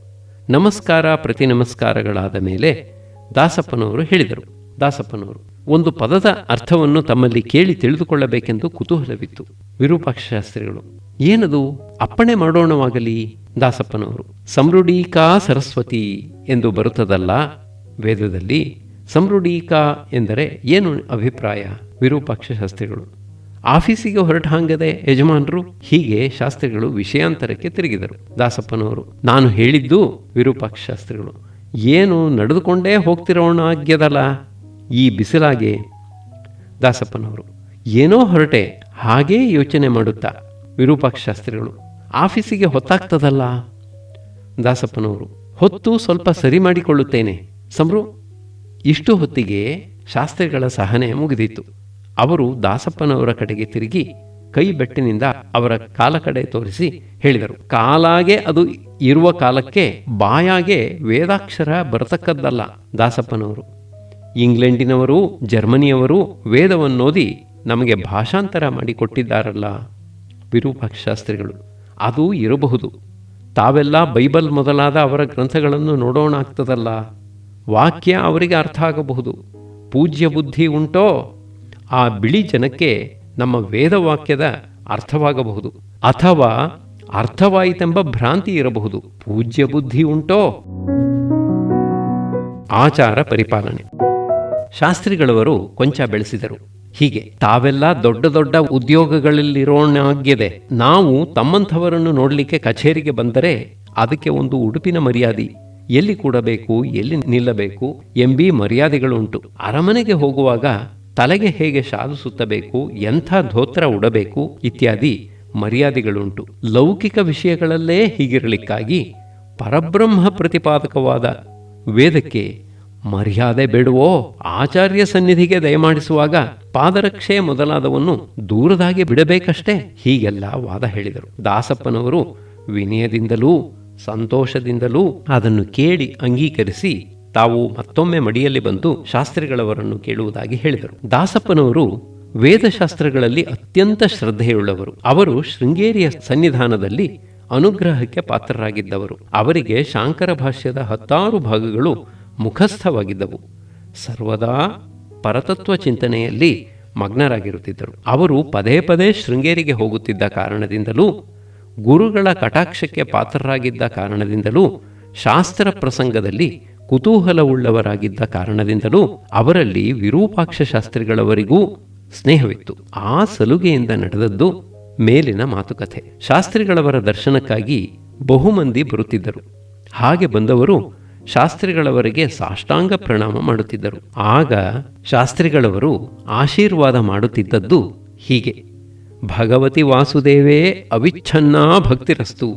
ನಮಸ್ಕಾರ ಪ್ರತಿ ನಮಸ್ಕಾರಗಳಾದ ಮೇಲೆ ದಾಸಪ್ಪನವರು ಹೇಳಿದರು, ದಾಸಪ್ಪನವರು, ಒಂದು ಪದದ ಅರ್ಥವನ್ನು ತಮ್ಮಲ್ಲಿ ಕೇಳಿ ತಿಳಿದುಕೊಳ್ಳಬೇಕೆಂದು ಕುತೂಹಲವಿತ್ತು. ವಿರೂಪಾಕ್ಷ ಶಾಸ್ತ್ರಿಗಳು, ಏನದು? ಅಪ್ಪಣೆ ಮಾಡೋಣವಾಗಲಿ. ದಾಸಪ್ಪನವರು, ಸಮೃಢೀಕಾ ಸರಸ್ವತಿ ಎಂದು ಬರುತ್ತದಲ್ಲ ವೇದದಲ್ಲಿ, ಸಮೃಢೀಕಾ ಎಂದರೆ ಏನು ಅಭಿಪ್ರಾಯ? ವಿರೂಪಾಕ್ಷ ಶಾಸ್ತ್ರಿಗಳು, ಆಫೀಸಿಗೆ ಹೊರಟ ಹಾಂಗದೆ ಯಜಮಾನರು. ಹೀಗೆ ಶಾಸ್ತ್ರಿಗಳು ವಿಷಯಾಂತರಕ್ಕೆ ತಿರುಗಿದರು. ದಾಸಪ್ಪನವರು, ನಾನು ಹೇಳಿದ್ದು ವಿರೂಪಾಕ್ಷ ಶಾಸ್ತ್ರಿಗಳು, ಏನು ನಡೆದುಕೊಂಡೇ ಹೋಗ್ತಿರೋಣ ಆಗ್ಯದಲ್ಲ ಈ ಬಿಸಿಲಾಗೆ. ದಾಸಪ್ಪನವರು, ಏನೋ ಹೊರಟೆ, ಹಾಗೇ ಯೋಚನೆ ಮಾಡುತ್ತಾ. ವಿರೂಪಾಕ್ಷ ಶಾಸ್ತ್ರಿಗಳು, ಆಫೀಸಿಗೆ ಹೊತ್ತಾಗ್ತದಲ್ಲ. ದಾಸಪ್ಪನವರು, ಹೊತ್ತು ಸ್ವಲ್ಪ ಸರಿ ಮಾಡಿಕೊಳ್ಳುತ್ತೇನೆ. ಸಮೃ. ಇಷ್ಟು ಹೊತ್ತಿಗೆ ಶಾಸ್ತ್ರಿಗಳ ಸಹನೆ ಮುಗಿದಿತ್ತು. ಅವರು ದಾಸಪ್ಪನವರ ಕಡೆಗೆ ತಿರುಗಿ ಕೈ ಬೆಟ್ಟಿನಿಂದ ಅವರ ಕಾಲ ಕಡೆ ತೋರಿಸಿ ಹೇಳಿದರು, ಕಾಲಾಗೆ ಅದು ಇರುವ ಕಾಲಕ್ಕೆ ಬಾಯಾಗೆ ವೇದಾಕ್ಷರ ಬರತಕ್ಕದ್ದಲ್ಲ. ದಾಸಪ್ಪನವರು, ಇಂಗ್ಲೆಂಡಿನವರು, ಜರ್ಮನಿಯವರು ವೇದವನ್ನೋದಿ ನಮಗೆ ಭಾಷಾಂತರ ಮಾಡಿಕೊಟ್ಟಿದ್ದಾರಲ್ಲ. ವಿರೂಪಾಕ್ಷ ಶಾಸ್ತ್ರಿಗಳು, ಅದು ಇರಬಹುದು. ತಾವೆಲ್ಲ ಬೈಬಲ್ ಮೊದಲಾದ ಅವರ ಗ್ರಂಥಗಳನ್ನು ನೋಡೋಣ ಆಗ್ತದಲ್ಲ, ವಾಕ್ಯ ಅವರಿಗೆ ಅರ್ಥ ಆಗಬಹುದು. ಪೂಜ್ಯ ಬುದ್ಧಿ ಉಂಟೋ ಆ ಬಿಳಿ ಜನಕ್ಕೆ ನಮ್ಮ ವೇದವಾಕ್ಯದ ಅರ್ಥವಾಗಬಹುದು, ಅಥವಾ ಅರ್ಥವಾಯಿತೆಂಬ ಭ್ರಾಂತಿ ಇರಬಹುದು. ಪೂಜ್ಯ ಬುದ್ಧಿ ಉಂಟೋ? ಆಚಾರ ಪರಿಪಾಲನೆ. ಶಾಸ್ತ್ರಿಗಳವರು ಕೊಂಚ ಬೆಳೆಸಿದರು. ಹೀಗೆ ತಾವೆಲ್ಲ ದೊಡ್ಡ ದೊಡ್ಡ ಉದ್ಯೋಗಗಳಲ್ಲಿರೋಣಾಗ್ಯದೆ. ನಾವು ತಮ್ಮಂಥವರನ್ನು ನೋಡಲಿಕ್ಕೆ ಕಚೇರಿಗೆ ಬಂದರೆ ಅದಕ್ಕೆ ಒಂದು ಉಡುಪಿನ ಮರ್ಯಾದೆ, ಎಲ್ಲಿ ಕೂಡಬೇಕು, ಎಲ್ಲಿ ನಿಲ್ಲಬೇಕು ಎಂಬೀ ಮರ್ಯಾದೆಗಳುಂಟು. ಅರಮನೆಗೆ ಹೋಗುವಾಗ ತಲೆಗೆ ಹೇಗೆ ಶಾಲು ಸುತ್ತಬೇಕು, ಎಂಥ ಧೋತ್ರ ಉಡಬೇಕು ಇತ್ಯಾದಿ ಮರ್ಯಾದೆಗಳುಂಟು. ಲೌಕಿಕ ವಿಷಯಗಳಲ್ಲೇ ಹೀಗಿರಲಿಕ್ಕಾಗಿ ಪರಬ್ರಹ್ಮ ಪ್ರತಿಪಾದಕವಾದ ವೇದಕ್ಕೆ ಮರ್ಯಾದೆ ಬೇಡುವೋ? ಆಚಾರ್ಯ ಸನ್ನಿಧಿಗೆ ದಯಮಾಡಿಸುವಾಗ ಪಾದರಕ್ಷೆ ಮೊದಲಾದವನ್ನು ದೂರದಾಗಿ ಬಿಡಬೇಕಷ್ಟೇ. ಹೀಗೆಲ್ಲ ವಾದ ಹೇಳಿದರು. ದಾಸಪ್ಪನವರು ವಿನಯದಿಂದಲೂ ಸಂತೋಷದಿಂದಲೂ ಅದನ್ನು ಕೇಳಿ ಅಂಗೀಕರಿಸಿ ತಾವು ಮತ್ತೊಮ್ಮೆ ಮಡಿಯಲ್ಲಿ ಬಂದು ಶಾಸ್ತ್ರಿಗಳವರನ್ನು ಕೇಳುವುದಾಗಿ ಹೇಳಿದರು. ದಾಸಪ್ಪನವರು ವೇದಶಾಸ್ತ್ರಗಳಲ್ಲಿ ಅತ್ಯಂತ ಶ್ರದ್ಧೆಯುಳ್ಳವರು. ಅವರು ಶೃಂಗೇರಿಯ ಸನ್ನಿಧಾನದಲ್ಲಿ ಅನುಗ್ರಹಕ್ಕೆ ಪಾತ್ರರಾಗಿದ್ದವರು. ಅವರಿಗೆ ಶಾಂಕರ ಭಾಷ್ಯದ 10 ಭಾಗಗಳು ಮುಖಸ್ಥವಾಗಿದ್ದವು. ಸರ್ವದಾ ಪರತತ್ವ ಚಿಂತನೆಯಲ್ಲಿ ಮಗ್ನರಾಗಿರುತ್ತಿದ್ದರು. ಅವರು ಪದೇ ಪದೇ ಶೃಂಗೇರಿಗೆ ಹೋಗುತ್ತಿದ್ದ ಕಾರಣದಿಂದಲೂ, ಗುರುಗಳ ಕಟಾಕ್ಷಕ್ಕೆ ಪಾತ್ರರಾಗಿದ್ದ ಕಾರಣದಿಂದಲೂ, ಶಾಸ್ತ್ರ ಪ್ರಸಂಗದಲ್ಲಿ ಕುತೂಹಲವುಳ್ಳವರಾಗಿದ್ದ ಕಾರಣದಿಂದಲೂ ಅವರಲ್ಲಿ ವಿರೂಪಾಕ್ಷ ಶಾಸ್ತ್ರಿಗಳವರಿಗೂ ಸ್ನೇಹವಿತ್ತು. ಆ ಸಲುಗೆಯಿಂದ ನಡೆದದ್ದು ಮೇಲಿನ ಮಾತುಕತೆ. ಶಾಸ್ತ್ರಿಗಳವರ ದರ್ಶನಕ್ಕಾಗಿ ಬಹುಮಂದಿ ಬರುತ್ತಿದ್ದರು. ಹಾಗೆ ಬಂದವರು ಶಾಸ್ತ್ರಿಗಳವರಿಗೆ ಸಾಷ್ಟಾಂಗ ಪ್ರಣಾಮ ಮಾಡುತ್ತಿದ್ದರು. ಆಗ ಶಾಸ್ತ್ರಿಗಳವರು ಆಶೀರ್ವಾದ ಮಾಡುತ್ತಿದ್ದದ್ದು ಹೀಗೆ: ಭಗವತಿ ವಾಸುದೇವೇ ಅವಿಚ್ಛನ್ನಾ ಭಕ್ತಿರಸ್ತು.